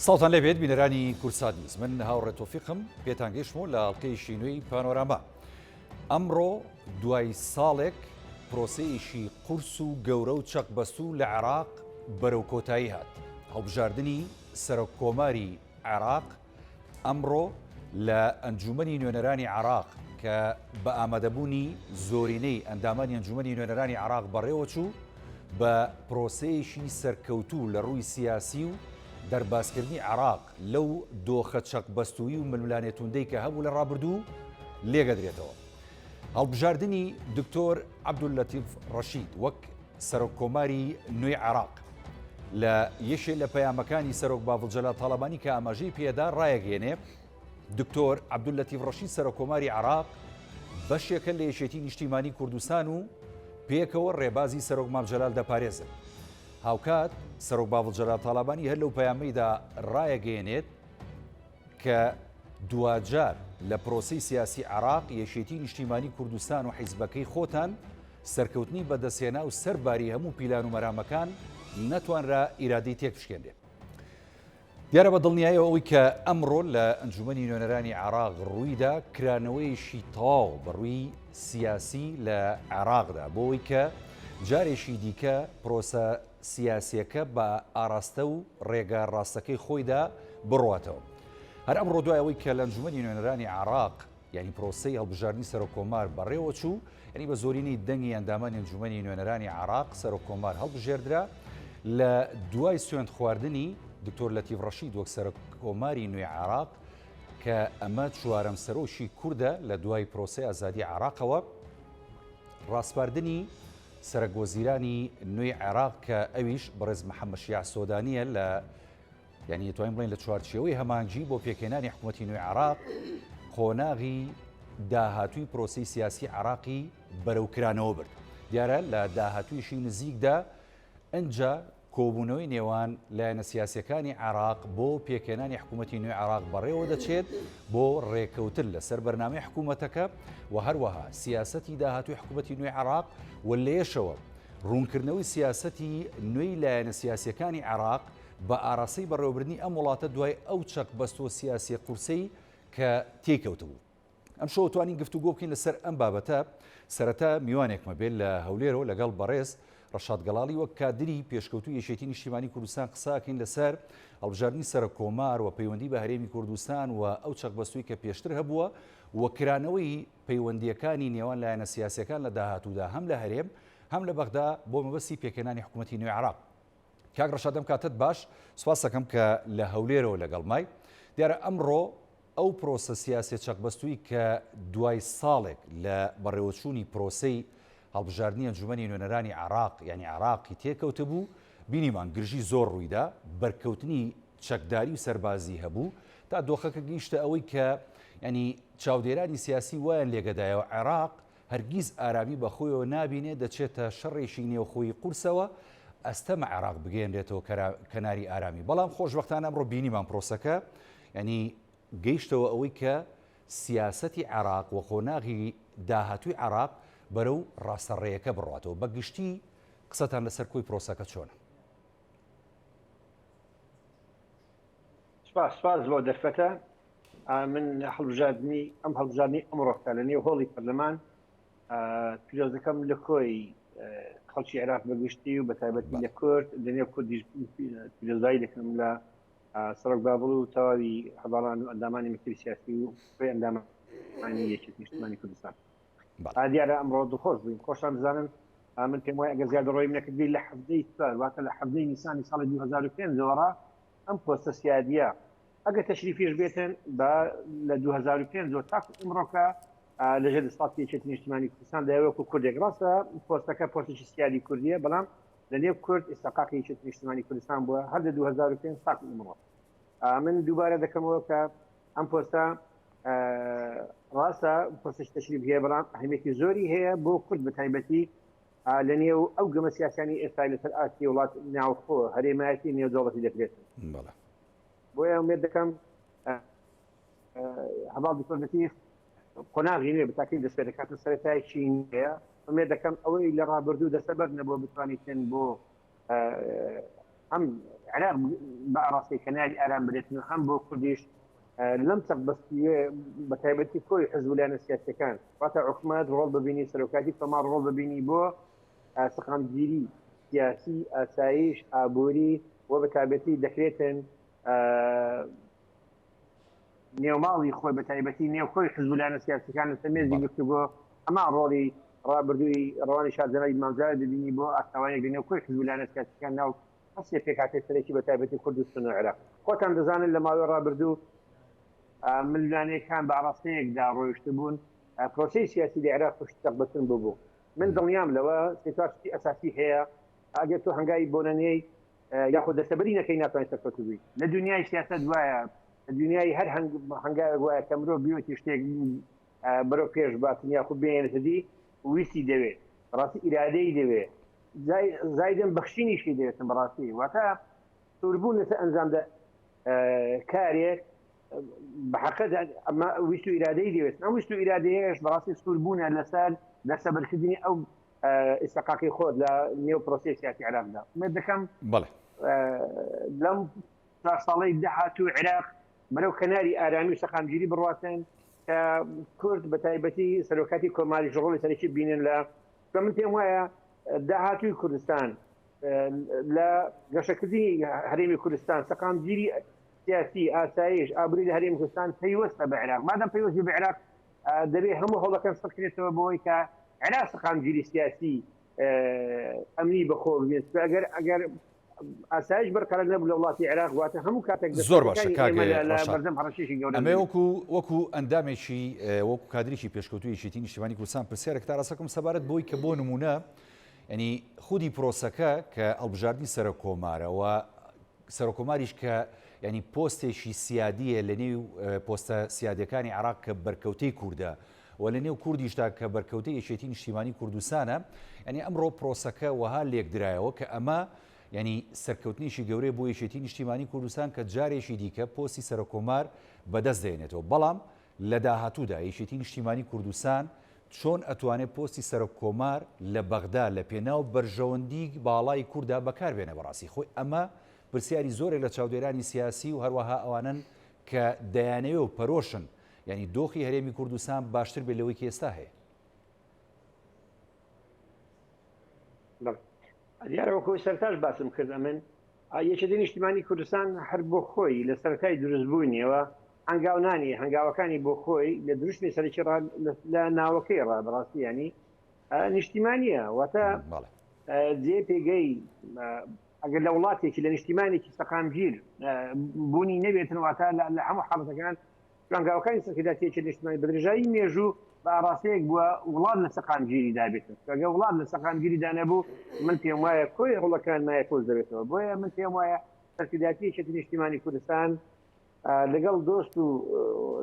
ساڵتان لەبێت بینەرانی کورسادیز من هاوڕێ تۆفیقم پێتان گەیشتمەوە لە ئەڵلقەیەکی نوێی پانۆراما. ئەمڕۆ دوای ساڵێک پرۆسەیەکی قورس و گەورە و چەقبەست و لە عێراق بەرەو کۆتایی هات. هەڵبژاردننی سەرۆککۆماری عێراق ئەمڕۆ لە ئەنجومەنی نوێنەرانی عێراق کە بە ئامادەبوونی زۆرینەی ئەندامانی ئەنجومەنی نوێنەرانی عێراق بەڕێوە چوو بە پرۆسەیەکی سەرکەوتوو لە ڕووی سیاسی و دەرباسکردنی عێراق لەو دۆخە چەقبەستووی و ململانێتوندەی کە هەبوو لە ڕابردوو لێگەدرێتەوە. هەڵبژاردننی دکتۆر عەبدولەتیف ڕەشید وەک سەرۆککۆماری نوێی عێراق لە یەکێک لە پەیامەکانی سەرۆک باڤڵجەلال تاڵەبانی کە ئاماژەی پێدا ڕایەگەێنێ دکتۆر عەبدولەتیف ڕەشید سەرۆککۆماری عێراق بەشێکە لە یەکێتی نیشتیمانی کوردستان و پێکەوە ڕێبازی سەرۆک مامجەلال دەپارێزن. هاوکات سەرۆک باڤڵجەلال تاڵەبانی هەر لەو پەیامەیدا ڕایەگەێنێت کە دوجار لە پرۆسەی سیاسی عێراق یەکێتی نیشتیمانی کوردستان و حیزبەکەی خۆتان سەرکەوتنی بەدەستهێنا و سەرباری هەموو پیلان و مەرامەکان نەتوانرا ئیرادەی تێک بشکێنرێت. دیارە بە دڵنیاییەوە ئەوەی کە ئەمڕۆ لە ئەنجومەنی نوێنەرانی عێراق ڕوویدا کرانەوەیشی تەواو بەڕووی سیاسی لە عێراقدا بۆ ئەوەی کە جارێکی دیکە پرۆسە سیاسیەکە بە ئاراستە و ڕێگە ڕاستەکەی خۆیدا بڕواتەوە. هەر ئەمڕۆ دوای ئەوەی کە لە ئەنجومەنی نوێنەرانی عێراق یعنی پرۆسەی هەڵبژاردننی سەرۆککۆمار بەڕێوە چوو، یعنی بە زۆرینەی دەنگی ئەندامانی ئەنجومەنی نوێنەرانی عێراق سەرۆککۆمار هەڵبژێردرا لە دوای سوێند خواردنی دکتۆر لەتیف ڕەشید وەک سەرۆککۆماری نوێی عێراق کە ئەمە چوارەم سەرۆشی کووردە لە دوای پرۆسەی ئازادی عێراقەوە، ڕاستپاردنی سەرۆکوەزیرانی نوێی عێراق کە ئەویش بەڕێز محەممەد شیاع سۆدانیە لە یعنی توانین بڵین لە چوارچێوەی هەمانگی بۆ پێکهێنانی حکوومەتی نوێی عێراق قۆناغی داهاتووی پرۆسەی سیاسی عێراقی بەرەوکرانەوە برد. دیارە لە داهاتوویشی نزیکدا ئەنجا کۆبوونەوەی نێوان لایەنە سیاسیەکانی عێراق بۆ پێکهێنانی حکوومەتی نوێی عێراق بەڕێوە دەچێت بۆ ڕێکەوتن لەسەر بەرنامەی حکوومەتەکە و هەروەها سیاسەتی داهاتووی حکوومەتی نوێی عێراق و لەیەشەوە ڕوونکردنەوەی سیاسەتی نوێی لایەنە سیاسیەکانی عێراق بە ئاراستەی بەڕێوەبردننی ئەم وڵاتە دوای ئەو چەقبەستوە سیاسی قورسەی کە تێکەوتبوو. ئەم شەوە توانین گفتوگۆ بکەین لەسەر ئەم بابەتە. سەرەتا میوانێکمە بێت لە هەولێرەوە لەگەڵ بەڕێز ڕەشاد گەڵاڵی وەک کادری پێشکەوتوی یەکێتی نیشتیمانی کوردستان قساکەین لەسەر هەڵبژاردننی سەرۆککۆمار و پەیوەندی بە هەرێمی کوردستان و ئەو چەقبەستووی کە پێشتر هەبووە و کرانەوەی پەیوەندیەکانی نێوان لایەنە سیاسیەکان لە داهاتوودا هەم لە هەرێم هەم لە بەغدا بۆ مەبەستی پێکهێنانی حکوومەتی نوێی عێراق. کاک ڕەشاد دەم کاتت باش، سوپاس دەکەم کە لە هەولێرەوە لەگەڵ مای. دیارە ئەمڕۆ ئەو پرۆسە سیاسی چەقبەستووی کە دوای ساڵێک لە بەڕێوەچوونی پرۆسەی هەڵبژاردننی ئەنجومەنی نوێنەرانی عێراق یعنی عێراقی تێکەوتە بوو، بینیمان گرژی زۆر ڕوویدا، بەرکەوتنی چەکداری و سەربازی هەبوو تا دۆخەکە گەیشتە ئەوەی کە ینی چاودێرانی سیاسی وایان لێگەدایەوە عێراق هەرگیز ئارامی بەخۆیەوە نابینێت، دەچێتە شەڕێکی نێوخۆی قورسەوە ئەستەمە عێراق بگەێنرێتەوە کەناری ئارامی. بەڵام خۆشبەختانە ئەمڕۆ بینیمان پرۆسەکە ینی گەیشتەوە ئەوەی کە سیاسەتی عێراق و قۆناغی داهاتووی عێراق بەرەو ڕاستەڕێیەکە بڕاتەوە. بە گشتی قسەتان لەسەر کۆی پرۆسەکە چۆنە؟ سپاس بۆ دەرفەتە. من هەڵبژاردننی ئەم هەڵبژاردننی ئەمڕۆکە لە نێو هۆڵی پەرلەمان پیرۆزەکەم لە کۆی خەڵکی عێراق بەگشتی و بە تایبەتی لە کورد لە نێو کوردیش پیرۆزایی دەکەم لە سەرۆک بابڵ و تەواوی هەواڵان و ئەندامانی مەکتەبی سیاسی و ئەندامانی یەکێتی نیشتیمانی کوردستان. دیارە ئەمڕۆ دڵخۆش بووین. خۆشتان بزانن من پێم وایە ئەگەر زیادە ڕۆی نەکردی لە هەفتەی سەر واتە لە هەفتەی نیسانی ساڵی 2005 ئەم پۆستە سیادیە ئەگەر تەشریفیش بێتن لە 2005 تاکو ئەمڕۆکە لەژێر دەسەڵاتی یەکێتی نیشتیمانی کوردستان داوەکو کوردێک ڕاستە پۆستەکە پۆستێکی سیادی کوردیە، بەڵام لە نێو کورد ئێستاقاقی یەکێتی نیشتیمانی کوردستان بووە هەر لە 2005 تاکو ئەمڕۆ. من دووبارە دەکەمەوە کە ئەم پۆستە ڕاستە پۆستێکی تەشریف هەیە، بەڵام ئەهمیەتی زۆری هەیە بۆ کورد بە تایبەتی لە نێو ئەو گەمە سیاسانی ئێستا لەسەر ئاتی وڵات ناوخۆ هەرێمایەتی نێودەوڵەتی دەکرێتن. بۆیە ئومێد دەکەم هەواڵ دکتۆر لەتیف قۆناغی نوێ بەتاکید دەست پێ دەکاتن سەرەتایەکی هەیە. ئومێد دەکەم ئەوەی لە ڕابردوو دەسەبەر نەبووە بتوانیتن بۆ ئەم عراق بەڕاستی کەناری ئارام برێتن هەم بۆ کوردیش لەم چەق بەستیە بە تایبەتی کۆی حزبولانە سیاسەکان واتە حکومەت ڕۆڵ ببینی سەرۆکاتی کۆمار ڕۆڵ ببینی بۆ سەقامگیری سیاسی ئاسایش ئابووری وە بە تایبەتی دەکرێتن نێوماڵی خۆی بە تایبەتی نێو خۆی حزبولانە سیاسەکان لە مێزی گفتوگۆ ئەما ڕۆڵی ڕابردووی ڕوانی شادزەمای مامزار دەبینی بۆ ئاستاوانێک لەنێو خۆی حزبولانە سیاسەکان ناو هەستێ پێکاتێک سەرێکی بە تایبەتی کوردستان و عێراق خۆتان دەزانن لە ماوەی ڕابردوو ملیانەکان بە ئاراستەیەکدا ڕۆیشت بوون پرۆسی سیاسی لە عێراق پشتەق بەتن بوو من دڵنیام لەوە سێتاشتی ئەساسی هەیە ئەگەر تۆ هەنگاوی بۆنەنێی یاخۆ دەستەبەری نەکەی ناتوانێت سەرکەوتوبی لە دنیای سیاست وایە دنیای هەر هەنگاوێک وایە کە مرۆڤ بیوەتی شتێک بەرەو پێش باتن یاخۆ بێنێتە دی ویستی دەوێت ڕاستی ئیرادەی دەوێت زایدن بەخشینیشی دەوێتن بەڕاستی واتە سووربوون لەسەر ئەنجامدا کارێک بەحقەت ئەمە ویست و ئیرادەی دەوێت ئەم ویست و ئیرادەیەش بەڕاستی سووربوونە لەسەر دەستەبەرکردنی ئەو ئێستاقاقی خۆت لە نێو پرۆسی سیاسی عێراقدا ئومێد دەکەم لەم 4 ساڵەی داهاتوو عێراق بەرەو کەناری ئارامی و سەقامگیری بڕواتن کە کورد بە تایبەتی سەرۆکاتی کۆماری ژۆڵی سەرەکی بینن لە من پێم وایە داهاتووی کوردستان لە گەشەکردنی هەرێمی کوردستان سەقامگیری سیاسی ئاسایش ئابووری لە هەرێمی کوردستان پەیوەستە بە عێراق مادەم پەیوەستی بە عێراق دەبێت هەموو هەوڵەکان سەرکرێتەوە بۆی کە عێراق سەقامگیری سیاسی ئەمنی بەخۆ بێت ئەگەر ئاسایش بەرقەرار نەبوو لە وڵاتی عێراق واتە هەموو کاتێک زۆر باشە بەردەم هەڕەشێکی گەورە ئەمە وەکو ئەندامێکی وەکو کادریی پێشکەوتوی یەکێتی نیشتیمانی کوردستان پرسیارێک تا ڕاستەکەم سەبارەت بۆی کە بۆ نمونە ینی خودی پرۆسەکە کە ئەڵبژاردننی سەرۆک کۆمارەوە سەرۆک کۆماریش کە ینی پۆستێکی سیادیە لە نێو پۆستە سیادەکانی عێراق کە بەرکەوتەی کووردە و لە نێو کوردیشتا کە بەرکەوتەی یەکێتی نیشتیمانی کوردستانە ینی ئەمڕۆ پرۆسەکە وەها لێکدرایەوە کە ئەمە ینی سەرکەوتنیشی گەورەی بۆ یەکێتی نیشتیمانی کوردستان کە جارێکی دیکە پۆستی سەرۆک کۆمار بەدەست دێنێتەوە بەڵام لە داهاتوودا یەکێتی نیشتیمانی کوردستان چۆن ئەتوانێت پۆستی سەرۆک کۆمار لە بەغدا لە پێناو بەرژەوەندی باڵای کووردا بەکاربێنە بەڕاستی خۆی ئەمە پرسیاری زۆرێک لە چاودێرانی سیاسی و هەروەها ئەوانن کە دەیانەوێ و پەرۆشن ینی دۆخی هەرێمی کوردستان باشتر بێت لەوەی کە ئێستا هەیە دیارەوەکۆی سەرتاش باسم کرد من یەکێتی نیشتیمانی کوردستان هەر بۆ خۆی لە سەرەتای دروستبوونیەوە هەنگاونانی هەنگاوەکانی بۆ خۆی لە دروستنی سەرکی لە ناوەکەی ڕابڕاستی ینی نیشتیمانیە واتە جێ پێگەی ئەگەر لە وڵاتێکی لە نیشتیمانێکی سەقامگیر بوونی نەبێتن واتە لە هەموو حاڵەتەکان هەنگاوەکانی سەرکرداتیەکی نیشتیمانی بەدرێژایی مێژوو بە ئاراستەیەک بووە وڵات لە سەقامگیری دابێتن ئەگە وڵات لە سەقامگیری دانەبوو من پێم وایە کۆی هەوڵەکان مایە کۆز دەبێتەوە بۆیە من پێم وایە سەرکرداتیەکی نیشتیمانی کوردستان لەگەڵ دۆست و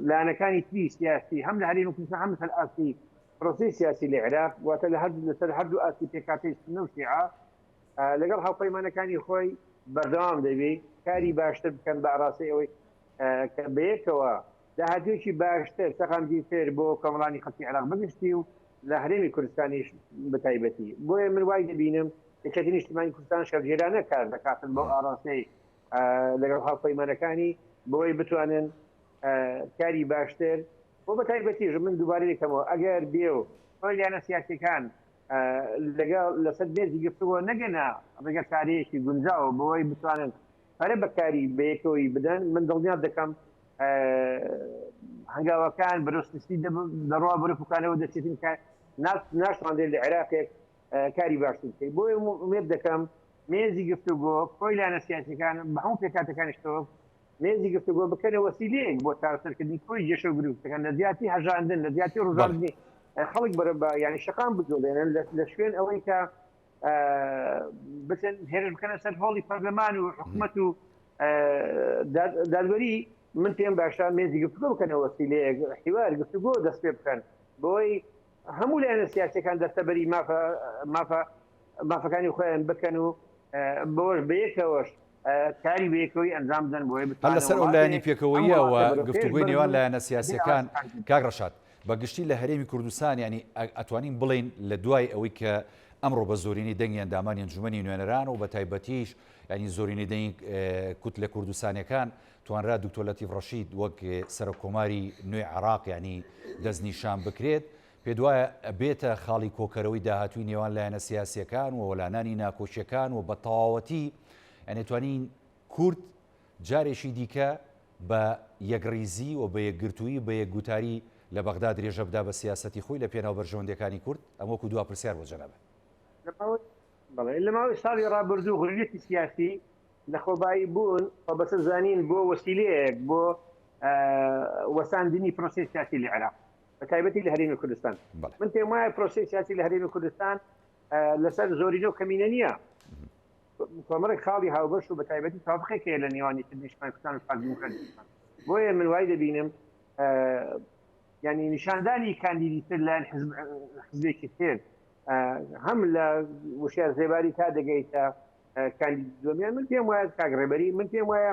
لایەنەکانی تری سیاسی هەم لە هەرێمی کوردستان هەم لەسەر ئاسی پرۆسی سیاسی لە عێراق واتە لەسەر هەردوو ئاسی پێکاتەی سنە و شیعە لەگەڵ هاوپەیمانەکانی خۆی بەردەوام دەبێت کاری باشتر بکەن بە ئاراستەی ئەوەی کە بەیەکەوە داهاتوێکی باشتر سەقامگیرتر بۆ کۆمەڵانی خەڵکی عێراق بگشتی و لە هەرێمی کوردستانیش بەتایبەتی بۆیە من وای دەبینم یەکێتی نیشتیمانی کوردستان شەرگێرانە کار دەکاتن بۆ ئاراستەی لەگەڵ هاوپەیمانەکانی بۆی بتوانن کاری باشتر بۆ بەتایبەتیش من دووبارە دەکەمەوە ئەگەر بێ و لایەنە سیاسیەکان لەسەر مێزی گفتوگۆ نەگەنە ڕێگە کارەیەکی گونجاوە بۆی بتوانن هەرە بەکاری بەیەکەوەی بدەن من دڵنیات دەکەم هەنگاوەکان بەرەستنسی دەڕوا بەرەفوکانەوە دەچێتن ناشتوانێت لە عێراقێک کاری باشتر بکەیت بۆیە ئومێد دەکەم مێزی گفتوگۆ خۆی لایەنە سیاسیەکان بە هەموو پێکاتەکانیشتەوە مێزی گفتوگۆ بکەنە وەسیلەیەک بۆ چارەسەرکردنی خۆی جێشە و گروپەکان لە زیاتی هەژاندن لە زیاتی ڕووژاندنی خەڵک بەرە ینی شەقام بجۆڵێنن لە شوێن ئەوەی کە بچن هێرش بکەنە سەر هۆڵی پەرلەمان و حکوومەت و دادوەری من پێم باشە مێزی گفتوگۆ بکەنە وەسیلەیەک حیوار گفتوگۆ دەست پێ بکەن بۆی هەموو لایەنە سیاسیەکان دەستەبەری مافەکانی خۆیان بکەن و بۆش بەیەکەوەش کاری بەیەکەوەی ئەنجام بدەن بۆی بتوانن لەسەر ئەو لایەنی پێکەوەیەوە گفتوگۆی نێوان لایەنە سیاسیەکان کاک ڕەشاد بەگشتی لە هەرێمی کوردستان ینی ئەتوانین بڵین لە دوای ئەوەی کە ئەمڕۆ بە زۆرینی دەنگی ئەندامانی ئەنجومەنی نوێنەران و بە تایبەتیش ینی زۆرینی دەنگ کوت لە کوردستانیەکان توانرا دکتۆر لەتیف ڕەشید وەک سەرۆکۆماری نوێی عێراق ینی دەستنیشان بکرێت پێ دوایە بێتە خاڵی کۆکەرەوەی داهاتووی نێوان لایەنە سیاسیەکان و وەلانانی ناکۆچیەکان و بە تەواوەتی ئەنێتوانین کورد جارێکی دیکە بە یەکڕیزی و بە یەکگرتووی بە یەکگوتاری لە بەغدا درێژە بدا بە سیاسەتی خۆی لە پێناو بەرژەوەندەکانی کورد ئەم وەکو دوا پرسیار بۆ جەنابە لە ماوەی ساڵی ڕابردوو غڕێتی سیاسی لە خۆبایی بوون بەسە زانین بۆ وەسیلەیەک بۆ وەساندنی پرۆسی سیاسی لە عێراق بە تایبەتی لە هەرێمی کوردستان من پێم وایە پرۆسی سیاسی لە هەرێمی کوردستان لەسەر زۆرینە و کەمینە نییە کۆمەڵێک خاڵی هاوبەش و بە تایبەتی تاوافقێکەیە لە نێوانی نیشتمان کوردستان و پارتی دیموکراتیک بۆیە من وای دەبینم ینی نیشاندانی کاندیدیتر لایەن حزبێکی تر هەم لە وشار زێباری تا دەگەیتە کاندید دومیان من پێم وایە کاگڕێبەری من پێم وایە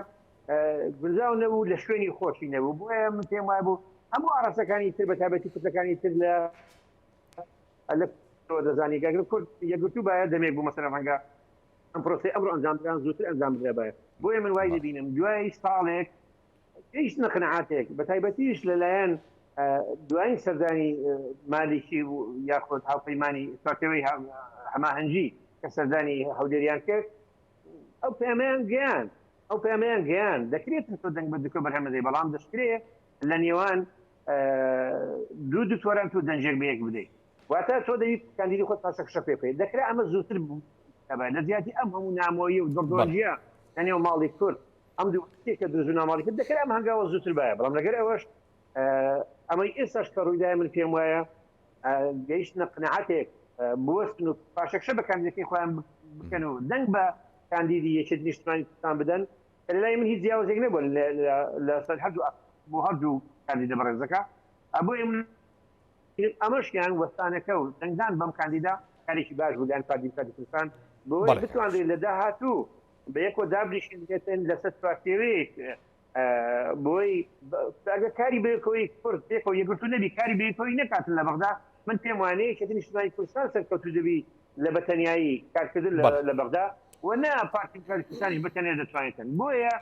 گونجاو نەبوو لە شوێنی خۆشی نەبوو بۆیە من پێم وایە بوو هەموو ئاڕاستەکانی تر بە تایبەتی کوردەکانی تر لە دەزانی گەگر کورد یەکگرتوو باید دەمێک بوو مەسەلەن ڕەنگە ئەم پرۆسی ئەمڕۆ ئەنجامدران زووتر ئەنجام بدرێ باید بۆیە من وای دەبینم دوای ساڵێک هیچ نەقنەعاتێک بە تایبەتیش لەلایەن دوایین سەردانی مالیکی یاخود هاوپەیمانی سواتەوەی هەماهەنگی کە سەردانی هەولێریان کرد ئەو پەیامیان گەیان دەکرێت تۆ دەنگ بە دکۆ بەرهەمەدەی بەڵام دەشکرێ لە نێوان دوو دکتۆران تۆ دەنجێک بەیەک بدەیت واتە تۆ دەویت کاندیدی خۆت پاسەکشە پێ بکەیت دەکرێت ئەمە زووتر لە زیاتی ئەم هەموو نامۆیی و دڵدۆژیە لەنێو ماڵی کورد ئەم دووکە دروست و ناماڵی کرد دەکرێت ئەم هەنگاوە زووتر باە بەڵام لەگەر ئەوەش ئەمەی ئێستاش کە ڕوویدای من پێم وایە گەیشتنە قنەعاتێک بوەستن و پاشەکشە بە کاندیدەکەی خۆیان بکەن و دەنگ بە کاندیدی یەکێت نیشتمانی کوردستان بدەن کە لەلای من هیچ جیاوازێک نەبووە لە سەر بۆ هەردوو کاندیدە بەڕێزەکە بۆیە من ئەمەشیان وەستانەکە و دەنگدان بەم کاندیدا کارێکی باش بوو لایەن پارتی دیموکراتی کوردستان بۆی بتوانرێت لە داهاتوو بە یەکەوە دابریشین بێتن لەسەر تراکتێوەیەک بۆی ئەگە کاری بەیەکەوەی کورد پێکەوە یەکگرتوو نەبی کاری بەیەکەوەی نەکاتن لە بەغدا من پێم وانەیە کە نیشتمانی کوردستان سەرکەوتوو دەبی لە بەتەنایی کارکردن لە بەغدا و نا پارتی دیموکراتی کوردستانیش بەتەنیا دەتوانێتن بۆیە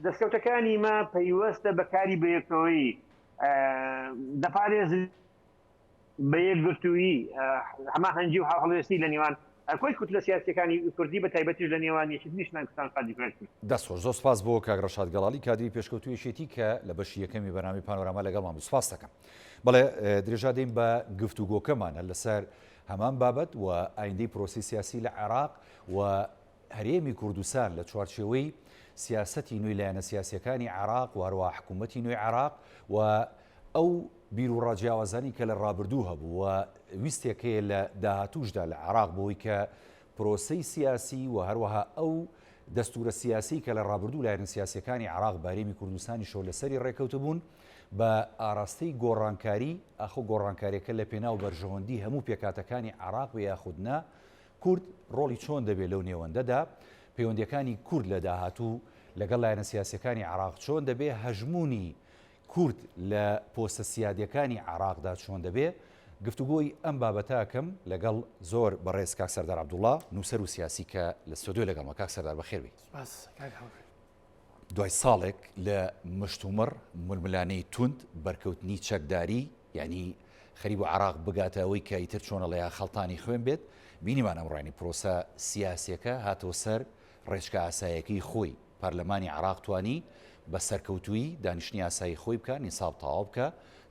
دەستکەوتەکانی ما پەیوەستە بە کاری بەیەکەوەی دەپارێزن بە یەکگرتووی هەماهەنگی و هەڵوێستی لە نێوان کۆی کوتلە سیاسەکانی کوردی بە تایبەتیش لە نێوان یەکێتی نیشتمان کوردستان پارتی دیموکراتی دەستخۆش زۆر سپاس بۆ کاک ڕەشاد گەڵاڵی کادری پێشکەوتوویەشێتی کە لە بەشی یەکەمی بەنامی پانۆراما لەگەڵمان بوو سپاس دەکەم بەڵێ درێژا دەین بە گفتوگۆکەمانە لەسەر هەمان بابەت و ئایندەی پرۆسی سیاسی لە عێراق و هەرێمی کوردستان لە چوارچێوەی سیاسەتی نوێی لایەنە سیاسیەکانی عێراق و هەروە حکوومەتی نوێی عێراق و ئەو بیر و ڕاجیاوازانی کە لە ڕابردوو هەبوو و ویستێکەیە لە داهاتووشدا لە عێراق بۆی کە پرۆسەی سیاسی و هەروەها ئەو دەستورە سیاسی کە لە ڕابردوو لایەنە سیاسیەکانی عێراق بارێمی کوردستانی شۆ لەسەری ڕێکەوتە بوون بە ئاراستەی گۆڕانکاری ئاخۆ گۆڕانکاریەکە لە پێناو بەرژەوەندی هەموو پێکاتەکانی عێراق و یاخودنا کورد ڕۆڵی چۆن دەبێت لەو نێوەندەدا پەیوەندیەکانی کورد لە داهاتوو لەگەڵ لایەنە سیاسیەکانی عێراق چۆن دەبێت هەژمونی کورد لە پۆستە سیادیەکانی عێراقدا چۆن دەبێت گفتوگۆی ئەم بابەتاکەم لەگەڵ زۆر بەڕێز کاک سەردار عەبدوڵڵا نووسەر و سیاسی کە لە ستۆدیۆ لەگەڵمە کاک سەردار بەخێربی دوای ساڵێک لە مشتومڕ ململانەی توند بەرکەوتنی چەکداری یعنی خەریب و عێراق بگاتە ئەوەی کە ئیتر چۆنەڵەیە خەڵتانی خوێن بێت بینیمان ئەمڕۆانی پرۆسە سیاسیەکە هاتەوە سەر ڕێچکە ئاساییەکەی خۆی پارلەمانی عێراق توانی بە سەرکەوتووی دانیشتنی ئاسایی خۆی بکە نیساب تەواو بکە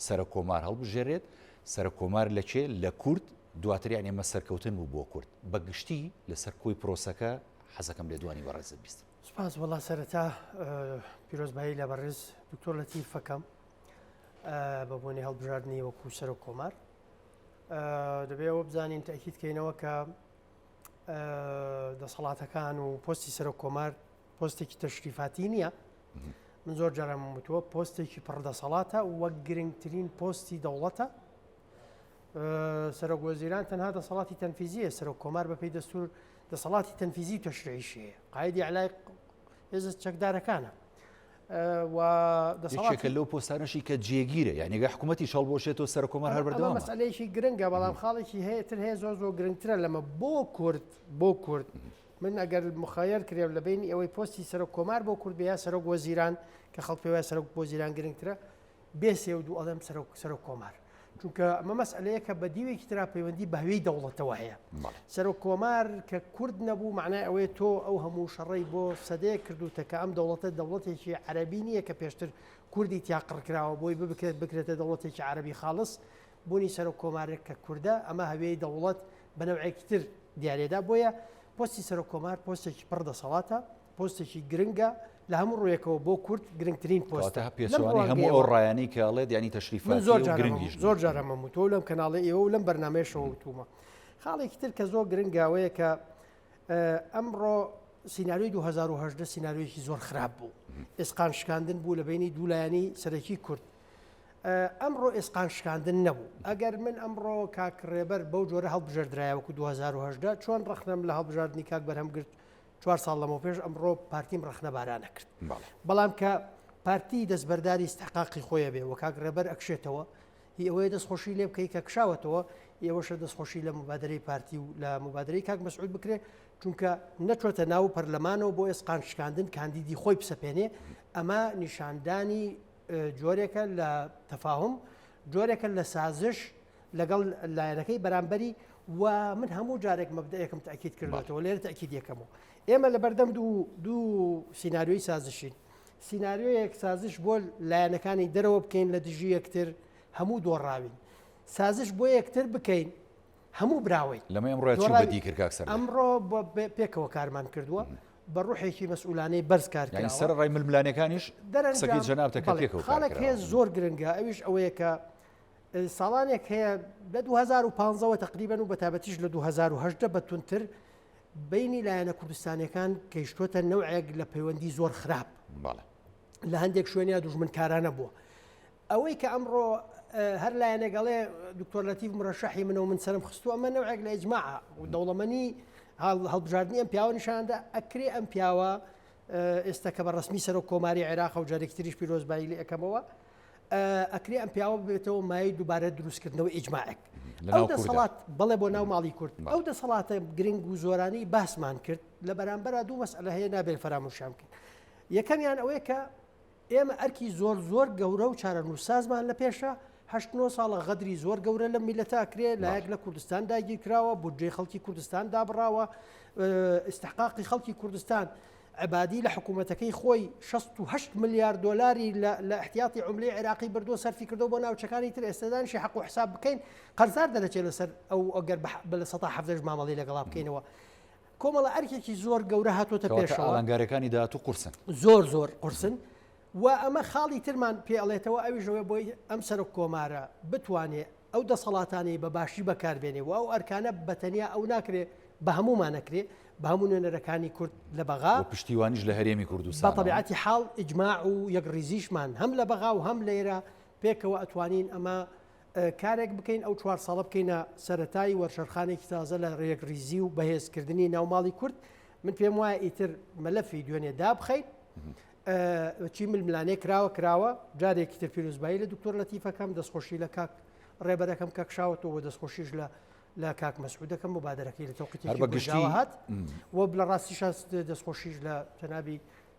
سەرە کۆمار هەڵبژێرێت سەرە کۆمار لەکێ لە کورد دواتریان ئێمە سەرکەوتن بوو بۆ کورد بەگشتی لەسەر کۆی پرۆسەکە حەزەکەم لێ دوانی بەڕێزت بیست سپاس وەڵا سەرەتا پیرۆزبایی لە بەڕێز دکتۆر لەتیفەکەم بە بۆنی هەڵبژاردننی وەکو سەر و کۆمار دەبێت ئەوە بزانین تاکیدکەینەوە کە دەسەڵاتەکان و پۆستی سەر و کۆمار پۆستێکی تەشریفاتی نییە من زۆر جارم وتووە پۆستێکی پڕدەسەڵاتە وەک گرنگترین پۆستی دەوڵەتە سەرۆک وەزیران تەنها دەسەڵاتی تەنفیزیە سەرۆک کۆمار بەپێی دەستور دەسەڵاتی تەنفیزی و تەشریعیشەیە قایدی عەلای هێزە چەکدارەکانە و دەسەڵاتێکە لەو پۆستانەشی کە جێگیرە یعنی حکوومەتی شەڵ بۆشێتەوە سەر کۆمەر هەر بەردەوامە مەسئلەیەکی گرنگە بەڵام خاڵێکی هەیەتر هەیە زۆر گرنگترە لەمە بۆ کورد من ئەگەر مخایر کرێ لە بینی ئەوەی پۆستی سەرۆک کۆمار بۆ کورد بیا سەرۆک وەزیران کە خەڵک پێ وایە سەرۆک وەزیران گرنگترە بێسێ و دوو ئەڵێم سەرۆک کۆمار چونکە ئەمە مەسئلەیە کە بە دیوێکی ترا پەیوەندی بە هەوێی دەوڵەتەوە هەیە سەرۆک کۆمار کە کورد نەبوو معنای ئەوەیە تۆ ئەو هەموو شەڕەی بۆ سەدەیە کردوتە کە ئەم دەوڵەتە دەوڵەتێکی عەرەبی نییە کە پێشتر کوردی تیاقڕکراوە بۆی بکرێتە دەوڵەتێکی عەرەبی خاڵص بوونی سەرۆک کۆمارێک کە کووردە ئەمە هەوێی دەوڵەت بە نەوعێکی تر دیارێدا بۆیە پۆستی سەرۆک کۆمار پۆستێکی پڕ دەسەڵاتە پۆستێکی گرنگە لە هەموو ڕوویەکەوە بۆ کورد گرنگترین پۆستە پێچوانی هەموو ئەو ڕایانی کە ئەڵێت ینی تەشریفاتی زۆر جارە مەموتۆ لەم کەناڵی ئێوە و لەم بەرنمەیەشەوە وتومە خاڵێکی تر کە زۆر گرنگاوەیە کە ئەمڕۆ سینناریۆی 2010 سینناریۆیەکی زۆر خراپ بوو ئێسقان شکاندن بوو لە بینی دوولایانی سەرەکی کورد ئەمڕۆ ئێسقان شکاندن نەبوو ئەگەر من ئەمڕۆ کاکڕێبەر بەو جۆرە هەڵبژێردرایەوەکو 2010 چۆن ڕخنم لە هەڵبژاردننی کاک بەرهەم گرت 4 ساڵ لەمەوە پێش ئەمڕۆ پارتیم ڕخنە بارانە کرد بەڵام کە پارتی دەستبەرداری استحقاقی خۆیە بێ و کاک ڕێبەر ئەکشێتەوە هی ئەوەیە دەستخۆشی لێ بکەی کە کشاوەتەوە ئێوەشە دەستخۆشی لە مبادرەی پارتی و لە مبادرەی کاک مەسعود بکرێ چونکە نەچۆتە ناو پەرلەمانەوە بۆ ئێسقان شکاندن کاندیدی خۆی بسەپێنێ ئەمە نیشاندانی جۆرێکە لە تەفاهم جۆرێکە لە سازش لەگەڵ لایەنەکەی بەرامبەری و من هەموو جارێک مەبدەیەکم تاکید کردوەوە لێرە تاکید یەکەمەوە ئێمە لە بەردەم دوو سینناریۆی سازشین سینناریۆیەک سازش بۆ لایەنەکانی دەرەوە بکەین لە دژی یەکتر هەموو دۆڕاوین سازش بۆ یەکتر بکەین هەموو براوین لەمە ئەمڕۆ بەدی کرد کاک سەر ئەمڕۆ پێکەوە کارمان کردووە بە ڕوحێکی مەسئولانەی بەرز کار یعنی سەر ڕای ململانەکانیش قسەکەی جەنابتەکە پێکەوە خاڵێک هەیە زۆر گرنگە ئەویش ئەوەیە کە ساڵانێک هەیە لە 2015ەوە تقریبەن و بەتابەتیش لە 2010 بەتونتر بینی لایەنە کوردستانەکان کەیشتوتە نەوعێک لە پەیوەندی زۆر خراپ لە هەندێک شوێنیا دوژمنکارانە بووە ئەوەی کە ئەمڕۆ هەر لایەنەگەڵێ دکتۆر لەتیف مرەشەحی منەوە من سەرم خستووە ئەمە نەوعێک لە ئیجماع و دەوڵەمەنی هەڵبژاردننی ئەم پیاوە نیشاندا ئەکرێ ئەم پیاوە ئێستا کە بە ڕسمی سەرۆک کۆماری عێراق و جارێکتریش پیرۆزبایی لێ ئەەکەمەوە ئەکرێ ئەم پیاوە ببێتەوە مای دووبارە دروستکردنەوە ئیجماعێک ئەو دەسەڵات بەڵێ بۆ ناو ماڵی کورد ئەو دەسەڵاتە گرنگ و زۆرانی باسمان کرد لە بەرامبەر دوو مەسئلە هەیە نابێت فەرامۆشیان کرد یەکەمیان ئەوەیە کە ئێمە ئەرکی زۆر گەورە و چارەنووسازمان لە پێشە 8 ساڵە غەدری زۆر گەورە لە میلەتە کرێ لایەک لە کوردستان داگیرکراوە بودجێ خەڵکی کوردستان دابڕاوە استحقاقی خەڵکی کوردستان عبادی لە حکوومەتەکەی خۆی 68 ملیارد دلاری لە احتیاطی عملەی عێراقی بردووە سەرفی کردو بۆ ناوچەکانی تر ئێستادانشی حق و حساب بکەین قەرزار دەرەچێت لەسەر ئەو ئەگەر بە 170 مامەڵی لەگەڵا بکەینەوە کۆمەڵە ئەرکێکی زۆر گەورە هاتوۆتە پێشەوە ئەڵنگارەکانی داهاتوو قورسن زۆر قورسن و ئەمە خاڵی ترمان پێڵێتەوە ئەویژەوە بۆی ئەم سەرۆک کۆمارە بتوانێت ئەو دەسەڵاتانی بە باشی بەکاربێنێ و ئەو ئەرکانە بەتەنیا ئەو ناکرێ بە هەمومان نەکرێ بە هەموو نوێنەرەکانی کورد لە بەغا پشتیوانیش لە هەرێمی کوردستان بە طبیعەتی حاڵ ئیجماع و یەکڕیزیشمان هەم لە بەغا و هەم لێرە پێکەوە ئەتوانین ئەمە کارێک بکەین ئەو 4 ساڵە بکەینە سەرەتایی وەرشەرخانێکی تازە لە ڕێکریزی و بەهێزکردنی ناوماڵی کورد من پێم وایە ئیتر مەلەفی دوێنێ دابخەین چی ململانێ کراوە جارێکی تر پیرۆزبایی لە دکتۆر لەتیفەکەم دەستخۆشی لە کاک ڕێبەرەکەم کە کشاوەتەوە دەستخۆشیش لە کاک مەسعودەکەم مبادرەکەی لە تەوقیتی بەگشتی هات و لە ڕاستیش دەستخۆشیش لە جەنابی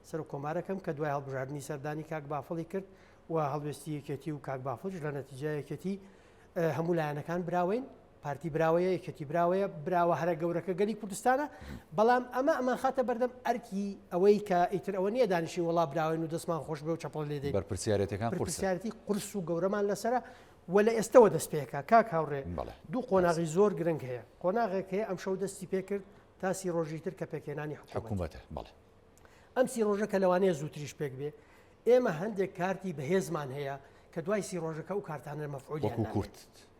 سەر کۆمارەکەم کە دوای هەڵبژاردننی سەردانی کاک بافڵی کرد و هەڵوێستی یەکێتی و کاک بافڵش لە نەتیجایەکەتی هەموو لایەنەکان براوین پارتی براوەیە یەکێتی براوەیە براوە هەرە گەورەکە گەلی کوردستانە بەڵام ئەمە خاتە بەردەم ئەرکی ئەوەی کە ئیتر ئەوە نییە دانیشی وڵا براوین و دەستمان خۆش بێ و چەپڵ لێ دەین بەرپرسیارەتی قورس و گەورەمان لەسرە و لە ئێستەوە دەست پێکە کاک هاوڕێ دوو قۆناغی زۆر گرنگ هەیە قۆناغێک هەیە ئەم شەو دەستی پێ کرد تا 30 ڕۆژی تر کە پێکێنانی حکوومەتە ئەم 30 ڕۆژە کە لەوانەیە زووتریش پێک بێ ئێمە هەندێک کارتی بەهێزمان هەیە کە دوای 30 ڕۆژەکە و کارتانە مەفعولیان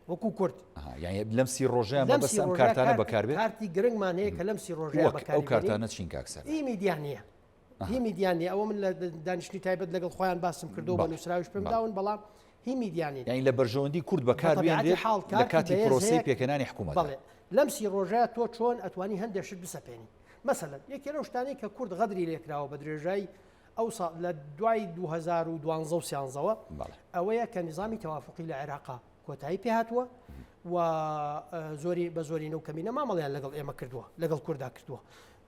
وەکو کورد لەم 30 ڕۆژەیە بەس ئەم کارتانە بەکاربێت کارتی گرنگمان هەیە کە لەم 30 ڕۆژەیە بەکار ئەو کارتانە چین کاکسەر میدیانە هی میدیانە ئەوە من لە دانیشتنی تایبەت لەگەڵ خۆیان باسم کردو بە نووسراویش پێم داون بەڵام هی میدیانی یعنی لە بەرژەوەندی کورد بەکاربێنێت لە کاتی پرۆسی پێکەنانی حکوومەت بەڵێ لەم 30 ڕۆژەیە تۆ چۆن ئەتوانی هەندێک شت بسەپێنی مەسەلەن یەکێ لەو شتانەی کە کورد غەدری لێکراوە بە درێژایی ئەو لە دوای 2012 ئەوەیە کە نظامی تەوافقی لە عێراقا کۆتایی پێهاتووە و زۆری بە زۆری نەو کەمینە مامەڵیان لەگەڵ ئێمە کردووە لەگەڵ کووردا کردووە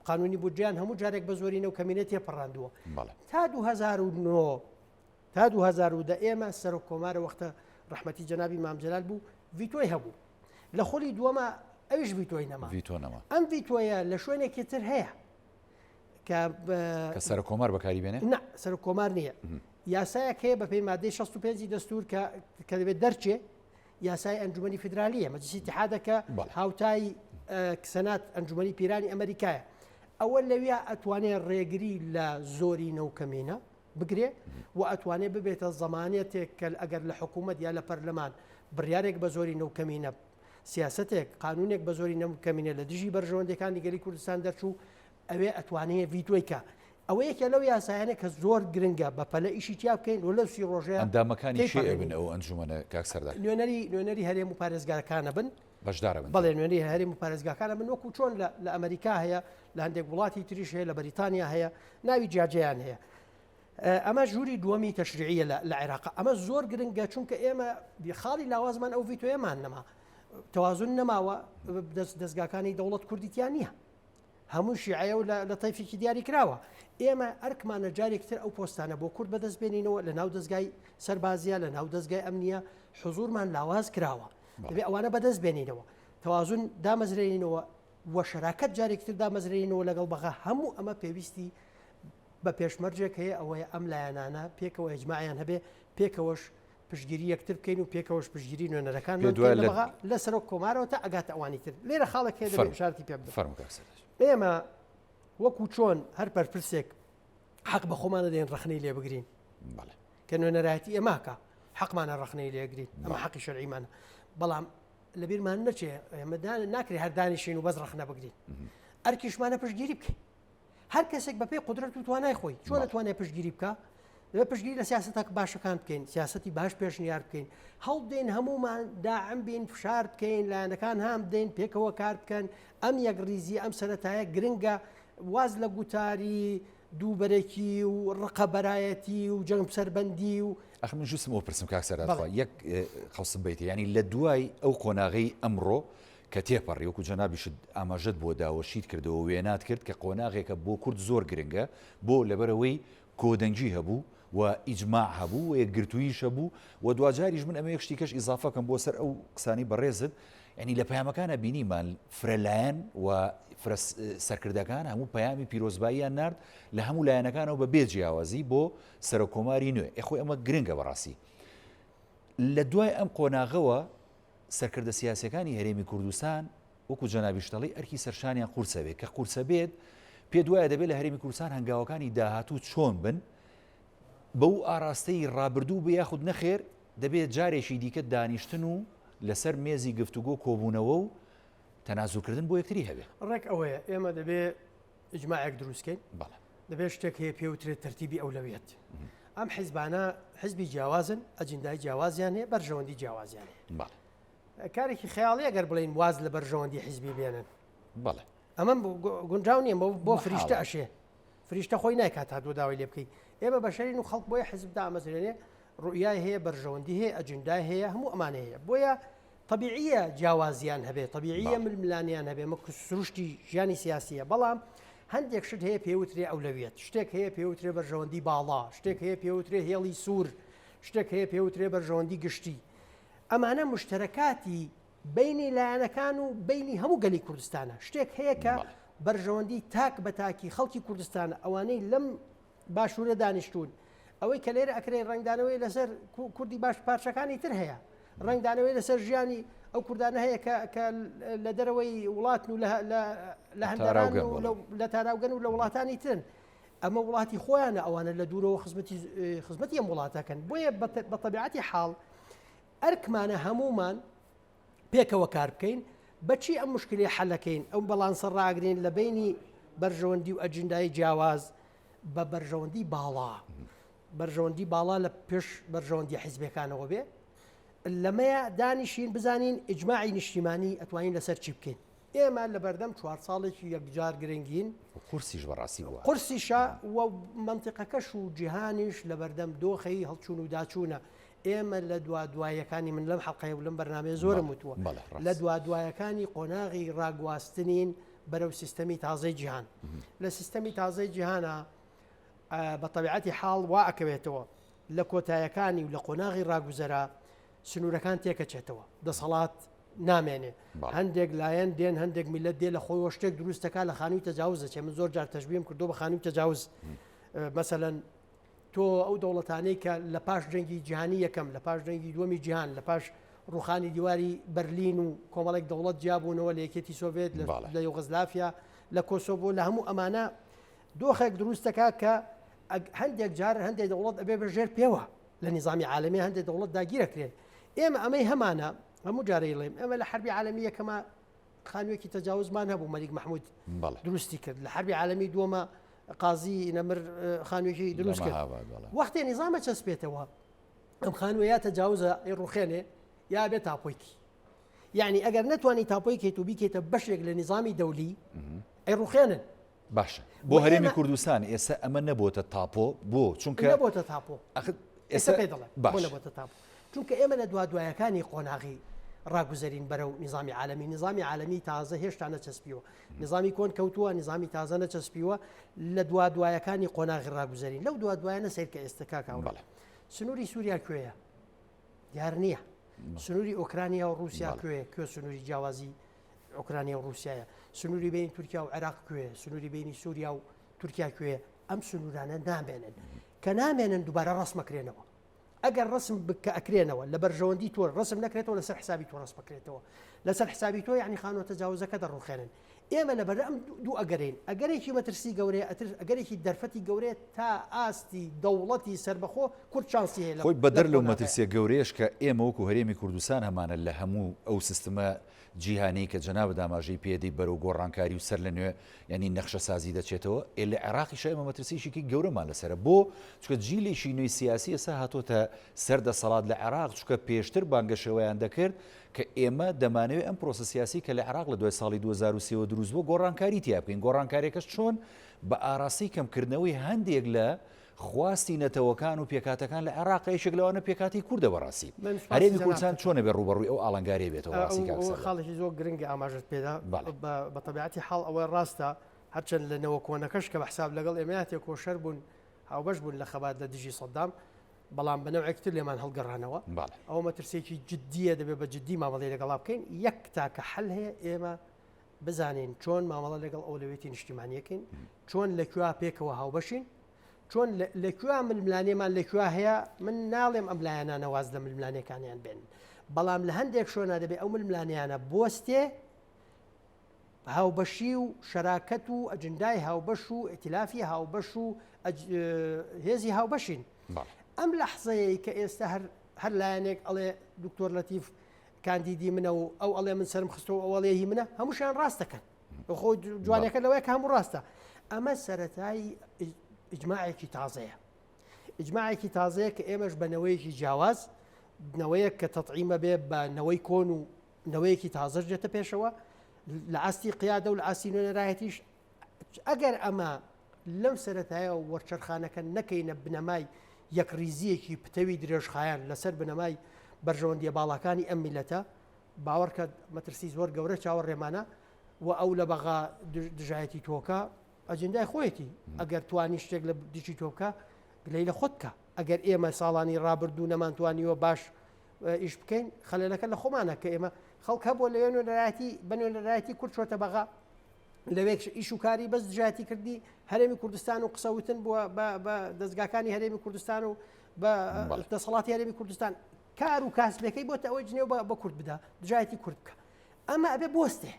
قانونی بودجیان هەموو جارێک بە زۆری نەو کەمینە تێپەڕاندووە تا 2009 تا 2010 ئێمە سەر و کۆمارە وەختە ڕەحمەتی جەنابی مامجەلال بوو ڤیتۆی هەبوو لە خۆلی دووەمە ئەویش ڤیتۆی نەما ئەم ڤیتۆیە لە شوێنێکی تر هەیە کە سەر و کۆمار بەکاری بێنێ نه سەر و کۆمار نییە یاسایەک هەیە بە پێی مادەی 65 دەستور کە دەبێت دەرچێ یاسای ئەنجومەنی فیدرالیە مەجلیسی اتحادەکە هاوتای سەنات ئەنجومەنی پیرانی ئەمریکایە ئەوە لەوێ ئەتوانێت ڕێگری لە زۆری نەوکەمینە بگرێ و ئەتوانێت ببێتە زەمانێتێک کە ئەگەر لە حکوومەت یا لە پەرلەمان بڕیارێک بە زۆری نەوکەمینە سیاستێک قانونێک بە زۆری نەوکەمینە لە دژی بەرژەوەندەکانی گەلی کوردستان دەرچوو ئەوێ ئەتوانێت ڤیتۆیکە ئەوە یەکێ لەو یاسایانە کە زۆر گرنگە بە پەلە ئیشی تیا بکەین و لە سی ڕۆژەیە ئەندامەکانی شێ بن ئەو ئەنجومەنە کاک سەردار نوێنەری هەرێم و پارێزگاکانە بن بەشدارە بن بەڵێ نوێنەری هەرێم و پارێزگاکانە بن وەکو چۆن لە ئەمریکا هەیە لە هەندێک وڵاتی تریش هەیە لە بەریتانیا هەیە ناوی جیاجیان هەیە ئەمە ژووری دووەمی تەشریعیە لە عێراق ئەمە زۆر گرنگە چونکە ئێمە خاڵی لاوازمان ئەو ڤیتۆیەمان نەما تەوازن نەماوە دەستگاکانی دەوڵەت کوردیتیان نییە هەموو شیعە و لە تایفێکی دیاری کراوە ئێمە ئەرکمانە جارێکتر ئەو پۆستانە بۆ کورد بەدەستبێنینەوە لە ناو دەستگای سەربازیە لە ناو دەستگای ئەمنیە حزورمان لاواز کراوە دەبێت ئەوانە بەدەست بێنینەوە تەوازن دامەزرێنینەوە وە شەراکەت جارێکتر دامەزرێنینەوە لەگەڵ بەغا هەموو ئەمە پێویستی بە پێشمەرجێک هەیە ئەوەیە ئەم لایەنانە پێکەوە ئیجماعیان هەبێ پێکەوەش پشتگیری یەکتر بکەین و پێکەوەش پشتگیری نوێنەرەکان لە سەر کۆمارەوە تا ئەگاتە ئەوانی تر لێرە خاڵێک هەیە دەبێت شارتی پێ ئێمە وەکو چۆن هەر پەرپرسێک حەق بە خۆمانە دێن ڕخنەی لێ بگرین کە نوێنەرایەتی ئێماکە حەقمانە ڕخنەی لێگرین ئەمە حەقی شەرعیمانە بەڵام لەبیرمان نەچێ ئێمە ناکرێ هەر دانیشین و بەس ڕخنە بگرین ئەرکیشمانە پشتگیری بکەین هەر کەسێک بەپێی قودرەت و توانای خۆی چۆن دەتوانێت پشتگیری بکە دەبێت پشتگیری لە سیاسەتە باشەکان بکەین سیاسەتی باش پێشنیار بکەین هەڵدێن هەمومان داعم بین فشار بکەین لایەنەکان هام بدەین پێکەوە کار بکەن ئەم یەکڕیزی ئەم سەرەتایە گرنگە واز لە گوتاری دووبەرێکی و ڕقەبەرایەتی و جەنگ سەربەندی و ئەخ من جوستمەوە پرسم کاک سەردار یەک خەوسم بیتە ینی لە دوای ئەو قۆناغی ئەمڕۆ کە تێپەڕی وەکو جەنابیشت ئاماژەت بۆ داوەشید کردەوە وێنات کرد کە قۆناغێکە بۆ کورد زۆر گرنگە بۆ لەبەرەوەی کۆدەنگی هەبوو و ئیجماع هەبوو و یەکگرتوویش هەبوو و دوجاریش من ئەمە یەک شتێکەش ئیزافەکەم بۆ سەر ئەو قسانی بەڕێزت ینی لە پەیامەکانە بینیمان فرەلایەن و سەرکردەکان هەموو پەیامی پیرۆزباییان نرد لە هەموو لایەنەکانەوە بە بێجیاوازی بۆ سەرۆکۆماری نوێ ئەخۆی ئەمە گرنگە بەڕاستی لە دوای ئەم قۆناغەوە سەرکردە سیاسەکانی هەرێمی کوردستان وەکو جەنابیشتەڵی ئەرکی سەرشانیان قورسە بێت کە قورسە بێت پێ دوایە دەبێت لە هەرێمی کوردستان هەنگاوەکانی داهاتوو چۆن بن بەو ئاراستەی ڕابردوو بە یاخود نەخێر دەبێت جارێکی دیکە دانیشتن و لەسەر مێزی گفتوگۆ کۆبوونەوە و تەنازوکردن بۆ یەکتری هەبێت ڕێک ئەوەیە ئێمە دەبێت ئیجماعێک دروستکەین دەبێت شتێک هەیە پێوترێت تەرتیبی ئەولەویەت ئەم حیزبانە حزبی جیاوازن ئەجندای جیاوازیان هەیە بەرژەوەندی جیاوازیان هەیە کارێکی خەیاڵی ئەگەر بڵین واز لە بەرژەوەندی حیزبی بێنن ئەمە گونجاو نییە بۆ فریشتە ئەشێ فریشتە خۆی نایکات تا دۆ داوای لێ بکەیت ئێمە بەشەرین و خەڵک بۆیە حزب دامەزرێنێ ڕوئیای هەیە بەرژەوەندی هەیە ئەجندای هەیە هەموو ئەمانە هەیە بۆیە طبیعیە جیاوازیان هەبێت طبیعیە ململانیان هەبێ مە سروشتی ژیانی سیاسیە بەڵام هەندێک شت هەیە پێوترێ ئەولەویەت شتێک هەیە پێوترێ بەرژەوەندی باڵا شتێک هەیە پێوترێ هێڵی سوور شتێک هەیە پێوترێ بەرژەوەندی گشتی ئەمانە مشتەرەکاتی بینی لایەنەکان و بینی هەموو گەلی کوردستانە شتێک هەیە کە بەرژەوەندی تاک بە تاکی خەڵکی کوردستانە ئەوانەی لەم باشوورە دانیشتون ئەوەی کە لێرە ئەکرێن ڕنگدانەوەی لەسەر کوردی باش پارچەکانی تر هەیە ڕنگدانەوەی لەسەر ژیانی ئەو کوردانە هەیە کە لە دەرەوەی وڵاتن و لە هەندێران لە تاراوگەن و لە وڵاتانی ترن ئەمە وڵاتی خۆیانە ئەوانە لە دوورەوە خزمەتی ئەم وڵاتەکەن بۆیە بە تەبیعەتی حاڵ ئەرکمانە هەمومان پێکەوە کار بکەین بەچی ئەم مشکلی حەلەکەین ئەو بەڵانسە ڕاگرین لە بینی بەرژەوەندی و ئەجندای جیاواز بە بەرژەوەندی باڵا بەرژەوەندی باڵا لە پێش بەرژەوەندی حیزبەکانەوە بێ لەمەیە دانیشین بزانین ئیجماعی نیشتیمانی ئەتوانین لەسەر چی بکەین ئێمە لە بەردەم 4 ساڵێکی یەکجار گرنگین کورسیش بەڕاستی بووە قورسیشە و منطقەکەش و جیهانیش لە بەردەم دۆخەی هەڵچوون و داچوونە ئێمە لە دوایەکانی من لەم حەڵقەیە و لەم بەرنامەیە زۆرم وتووە لە دوایەکانی قۆناغی ڕاگواستنین بەرەو سیستەمی تازەی جیهان لە سیستەمی تازەی جیهانە بە تەبیعەتی حاڵ وا ئەکەوێتەوە لە کۆتایەکانی و لە قۆناغی ڕاگوزەرە سنوورەکان تێکەچێتەوە دەسەڵات نامێنێ هەندێک لایەن دێن هەندێک میلەت دێ لە خۆی شتێک دروستەکە لە خانووی تەجاوزە چێ من زۆر جار تەشبیم کردو بە خانووی تەجاوز مەسەلەن تۆ ئەو دەوڵەتانەی کە لە پاش جەنگی جیهانی یەکەم لە پاش جەنگی دووەمی جیهان لە پاش ڕوخانی دیواری بەرلین و کۆمەڵێک دەوڵەت جیابوونەوە لە یەکێتی سۆڤێت لە یوغزلافیا لە کۆسۆڤۆ لە هەموو ئەمانە دۆخێک دروستەکە کە هەندێک جار هەندێک دەوڵەت ئەبێ بەژێر پێوە لە نظامی عالمی هەندێک دەوڵەت داگیرەکرێن ئێمە ئەمەی هەمانە هەموو جارەی لێم ئەمە لە حربی عالمی یەکەمە خانوویەکی تەجاوزمان هەبوو مەلیک محمود دروستی کرد لە حربی عالمی دووەمە قازی نەمر خانوویەکی دروست کرد وەختێ نظامە چەسپێتەوە ئەم خانوویە تەجاوزە ڕوخێنێ یا بێت تاپۆیکی یعنی ئەگەر نتوانانی تاپۆی کەیت و بیکێتە بەشێک لە نظامی دەولی ئەی ڕوخێنن باشە بۆ هەرێمی کوردستان ئێستا ئەمە نەبووتە تاپۆ بۆ چونکە نەبووتە تاپۆ ئێستا پێ دەڵێ نەبووتە تاپۆ چونکە ئێمە لە دوایەکانی قۆناغی ڕاگوزەرین بەرەو نظامی عالمی تازە هێشتا نەچەسپیوە نظامی کۆن کەوتووە نظامی تازە نەچەسپیوە لە دوایەکانی قۆناغی ڕاگوزەرین لەو دوایانە سیر کە ئێستاکا کاوە سنووری سووریا کوێیە دیار نییە سنووری ئۆکرانیا و رووسیا کوێ سنووری جیاوازی ئۆکرانیا و رووسایە سنووری بین تورکیا و عێراق کوێ سنووری بینی سووریا و تورکیا کوێ ئەم سنوورانە نامێنن کە نامێنن دووبارە ڕاستمەکرێنەوە ئەگەر ڕسم بکە ئەکرێنەوە لە بەرژەوەندی تۆ ڕسم نەکرێتەوە لەسەر حسابی تۆ ڕست بکرێتەوە لەسەر حسابی تۆ یعنی خانووە تەجاوزەکە دەڕوخێنن ئێمە لە بەرە ئەم دوو ئەگەرین ئەگەرێکی مەترسی گەورەیە ئەگەرێکی دەرفەتی گەورەیە تا ئاستی دەوڵەتی سربەخۆ کورد چانسی هەیە خۆی بەدەر لەو مەترسیە گەورەیەش کە ئێمە وەکو هەرێمی کوردستان هەمانە لە هەموو ئەو سیستمە جیهانی کە جەنابە داماژەی پێدەی بەرەو گۆڕانکاری و سەر لە نوێ ینی نەخشە سازی دەچێتەوە لە عێراقیش ئێمە مەترسیشێکی گەورەمان لەسرە بۆ چکە جیلێکی نوێی سیاسی ئێستا هاتۆتە سەردەسەڵات لە عێراق چکە پێشتر بانگەشەوەیان دەکرد کە ئێمە دەمانەوێت ئەم پرۆسە سیاسی کە لە عێراق لە دوای ساڵی 2023 دروست بوو گۆڕانکاری تیا بکەین گۆڕانکاریەکەش چۆن بە ئاراستی کەمکردنەوەی هەندێک لە خواستی نەتەوەکان و پێکاتەکان لە عێراقیشێک لەوانە پێکاتی کوردە بەڕاستی هەرێمی کوردستان چۆنە بێ ڕوبەڕووی ئەو ئاڵنگارێ بێتەوە خاڵێکی زۆر گرنگی ئاماژت پێدا بە تەبیعەتی حاڵ ئەوەی ڕاستە هەرچەند لە نەوە کۆنەکەش کە بە حساب لەگەڵ ئێمەیاتێک کۆشەر بوون هاوبەش بوون لە خەبات لە دژی سەدام بەڵام بەنەوەیەکتر لێمان هەڵگەڕانەوە ئەو مەترسێکی جددیە دەبێت بە جددی مامەڵەی لەگەڵا بکەین یەک تاکە حەل هەیە ئێمە بزانین چۆن مامەڵە لەگەڵ ئەولەوێتی نیشتیمانیەکەین چۆن لەکوێ پێکەوە هاوبەشین چۆن لەکوێ ململانێمان لەکوێ هەیە من ناڵێم ئەم لایەنە نەواز لە ململانەکانیان بێن بەڵام لە هەندێک شۆنا دەبێت ئەو ململانیانە بۆستێ هاوبەشی و شەراکەت و ئەجندای هاوبەش و ئێتیلافی هاوبەش و هێزی هاوبەشین ئەم لەحزەیە کە ئێستا هەر لایەنێک ئەڵێ دکتۆر لەتیف کاندیدی منە و ئەو ئەڵێ من سرم خستەوە ئەوڵێهی منە هەمووشیان ڕاستەکەن خۆ جوانەکە لەوەیە کە هەموو ڕاستە ئەمە سەرەتایی ئیجماعێکی تازەیە ئیجماعێکی تازەیە کە ئێمەش بە نەوەیەکی جیاواز نەوەیەک کە تەطعیمە بێ بە نەوەی کۆن و نەوەیەکی تازەش دێتە پێشەوە لە ئاستی قیادە و لە ئاستی نوێنەرایەتیش ئەگەر ئەمە لەم سەرەتایە وەرچەرخانەکە نەکەینە بنەمای یەکریزیەکی پتەوی درێژخایان لەسەر بنەمای بەرژەوەندیە باڵەکانی ئەم میلەتە باوەڕکە مەترسی زۆر گەورە چاوەڕێمانە و ئەو لە بەغا دژایەتی تۆکە ئەجندای خۆیەتی ئەگەر توانی شتێک لە دیجی تۆکە گلەی لە خۆتکە ئەگەر ئێمە ساڵانی ڕابردوو نەمانتوانیوە باش ئیش بکەین خەلەلەکە لە خۆمانە کە ئێمە خەڵک هەبووە لە نوێنەرایەتی بە نوێنەرایەتی کورد چۆتە بەغا لەوێک ئیش و کاری بەس دژایەتی کردی هەرێمی کوردستان و قسەوتن بووە بە دەستگاکانی هەرێمی کوردستان و بە دەسەڵاتی هەرێمی کوردستان کار و کاسبەکەی بۆتە ئەوەی جنێو بە کورد بدا دژایەتی کورد بکە ئەمە ئەبێ بۆستێ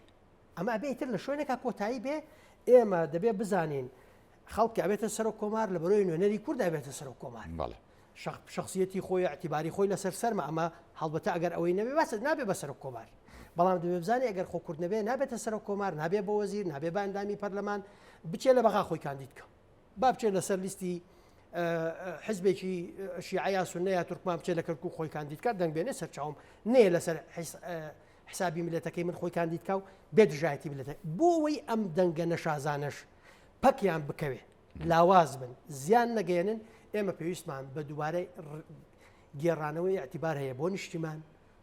ئەمە ئەبێتر لە شوێنێکە کۆتایی بێ ئێمە دەبێت بزانین خەڵکی ئەبێتە سەر و کۆمار لە بەرۆی نوێنەری کورد ئەبێتە سەر و کۆمار شخصیەتی خۆی اعتیباری خۆی لەسەر سەرمە ئەمە هەڵبەتە ئەگەر ئەوەی نەبێ بەس نابێ بە سەر و کۆمار بەڵام دەبێ بزانێ ئەگەر خۆ کورد نەبێ نابێتە سەر و کۆمار نابێ بە وەزیر نابێ بە ئەندامی پەرلەمان بچێ لە بەغا خۆی کاندید بکە با بچێ لەسەر لیستی حزبێکی شیعەیە سونەیە تورکمان بچێ لە کەرکووک خۆی کاندید کات دەنگ بێنێ سەرچاوم نێ لەسەر حسابی ملەتەکەی من خۆی کاندید کا و بێدژایەتی ملەتە بۆ ئەوەی ئەم دەنگە نەشازانش پەکیان بکەوێ لاواز بن زیان نەگەێنن ئێمە پێویستمان بە دووبارەی گێڕانەوەی اعتیبار هەیە بۆ نیشتیمان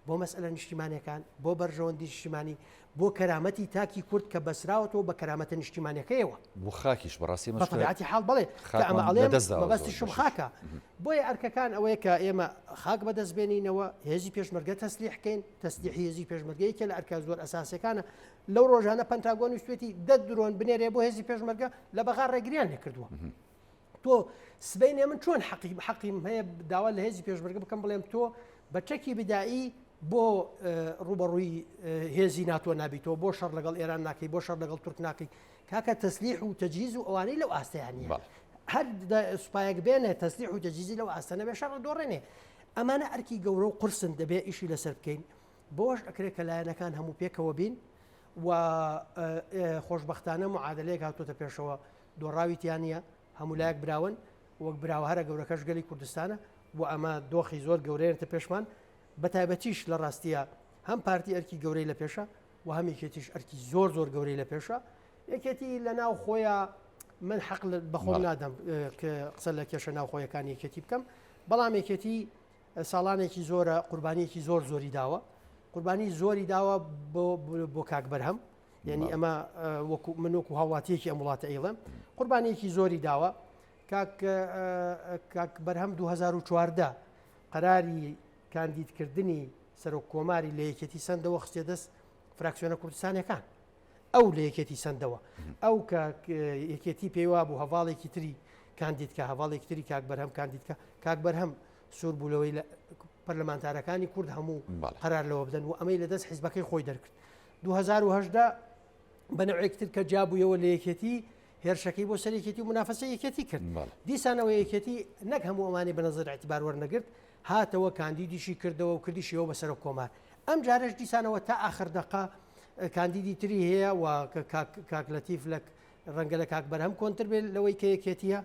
بۆ مەسئلە نیشتیمانەکان بۆ بەرژەوەندی نیشتیمانی بۆ کەرامەتی تاکی کورد کە بەسراوەتەوە بە کەرامەتە نیشتیمانەکەیەوە بۆ خاکیش بەڕاستی بەطبیعەتی حاڵ بڵێ کە ئەمە ئەڵێم مەبەستی شم خاکە بۆیە ئەرکەکان ئەوەیە کە ئێمە خاک بەدەستبێنینەوە هێزی پێشمەرگە تەسلیحکەین تەسلیحی هێزی پێشمەرگەیەکە لە ئەرکە زۆر ئەساسەکانە لەو ڕۆژانە پەنتاگۆن ویستێتی درۆن بنێرێ بۆ هێزی پێشمەرگە لە بەغار ڕێگریان لێکردووە تۆ سبەینێ من چۆن حەقیم هەیە داوا لە هێزی پێشمەرگە بکەم بڵێم تۆ بە چەکی بدایی بۆ ڕوبەڕووی هێزی ناتۆ نابیتەوە بۆ شەڕ لەگەڵ ئێران ناکەی بۆ شەڕ لەگەڵ تورک ناکەی کاکە تەسلیح و تەجیز و ئەوانەی لەو ئاستەیانە هەر سوپایەک بێنێ تەسلیح و تەجیزی لەو ئاستەنە بێ شەڕ دۆڕێنێ ئەمانە ئەرکی گەورە و قورسن دەبێ ئیشی لەسەر بکەین بۆش ئەکرێت کە لایەنەکان هەموو پێکەوە بین و خۆشببختانە معادلەیەک هاتوۆتە پێشەوە دۆڕاویتیان نیە هەموو لایەک براون وەک براوە هەرە گەورەکەش گەلی کوردستانە و ئەمە دۆخی زۆر گەورەیەتە پێشمان بەتایبەتیش لە ڕاستیە هەم پارتی ئەرکی گەورەی لە پێشە و هەم یەکێتیش ئەرکی زۆر زۆر گەورەی لە پێشە یەکێتی لە ناو خۆیان من حەق بەخۆم نادەم کە قسە لە کێشە ناو خۆیەکانی یەکێتی بکەم بەڵام یەکێتی ساڵانێکی زۆرە قوربانیەکی زۆر زۆری داوە قوربانی زۆری داوە بۆ کاک بەرهەم یعنی ئەمە من وەکو هاوڵاتیەکی ئەم وڵاتە ئەیڵێم قوربانیەکی زۆری داوە کاک بەرهەم 2014 قەراری کاندیدکردنی سەرۆک کۆماری لە یەکێتی سندەوە خستێ دەست فراکسیۆنە کوردستانەکان ئەو لە یەکێتی سندەوە ئەو کە یەکێتی پێیوا بوو هەواڵێکی تری کاندیدکە هەواڵێکی تری کاک بەرهەم کاندیدکە کاک بەرهەم سوور بوولەوەی لە پەرلەمانتارەکانی کورد هەموو قەرار لەوە بدەن و ئەمەی لەدەست حیزبەکەی خۆی دەرکرد 2010 بە نەوەیەکتر کە جابوویەوە لە یەکێتی هێرشەکەی بۆ سەر یەکێتی و منافەسە یەکێتی کرد دیسانەوە یەکێتی نەک هەموو ئەمانی بەنەزەر اعتیبار وەرنەگرت هاتەوە کاندیدیشی کردەوە و کردیشیەوە بەسەر کۆمار ئەم جارش دیسانەوە تا آخر دقا کاندیدی تری هەیە و کاک لەتیف لە ڕەنگە لە کاک بەرهەم کۆنتر بێت لەوەی کە یەکێتیە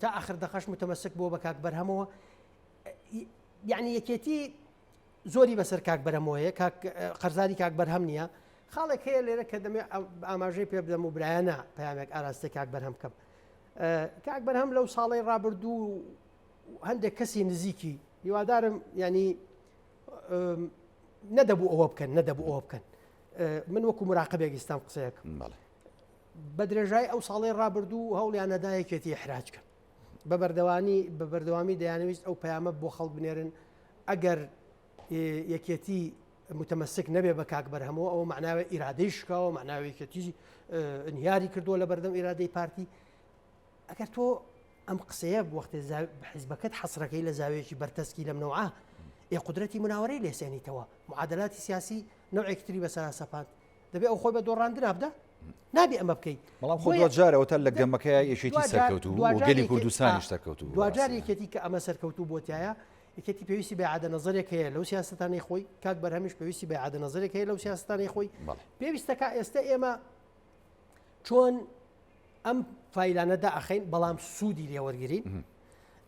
تا آخر دقەش متمەسک بۆ بە کاک بەرهەمەوە یعنی یەکێتی زۆری بەسەر کاک بەرهەمەوەیە قەرزاری کاک بەرهەم نییە خاڵێک هەیە لێرە کە دەمێ ئاماژەی پێ بدەم و برایانە پامێک ئاراستە کاک بەرهەم بکەم کاک بەرهەم لەو ساڵی ڕابردوو هەندێک کەسی نزیکی هیوادارم ینی نەدەبوو ئەوە بکەن من وەکو مراقبێک ئێستام قسەیەکم بە درێژای ئەو ساڵی ڕابردوو هەوڵیانەدا یەکێتی احراجکە بە بەردەوامی دەیانویست ئەو پەیامە بۆ خەڵک بنێرن ئەگەر یەکێتی متمەسک نەبێ بە کاک بەرهەمەوە ئەوە معناوی ئیرادەی شکاوە معناویکەتی انهیاری کردووە لە بەردەم ئیرادەی پارتی ئەگەر تۆ ئەم قسەیە وەختێ حیزبەکەت حەسرەکەی لە زاویەکی بەرتەسکی لەم نەوعە قدرەتی مناوەرەی لێسێنیتەوە معادلاتی سیاسی نەوعێکتری بەسەر سەپاند دەبێت ئەو خۆی بە دۆڕاندن هەبدا نابێ ئەمە بکەیت بەڵام خۆ دوجارەوە لە گەمەکەی یەشێتی سەرکەوتوو و گەلی کوردستانیش سەرکەوتوو دوجار یەکێتی کە ئەمە سەرکەوتوو بۆتیایە یەکێتی پێویستی بە عادە نەزەرێک هەیە لەو سیاستانی خۆی کاک بەرهەمیش پێویستی بە عادە نەزەرێک هەیە لەو سیاستانی خۆی پێویستەکە ئێستا ئێمە چۆن ئەم فایلانەدا ئەخەین بەڵام سوودی لێوەرگرین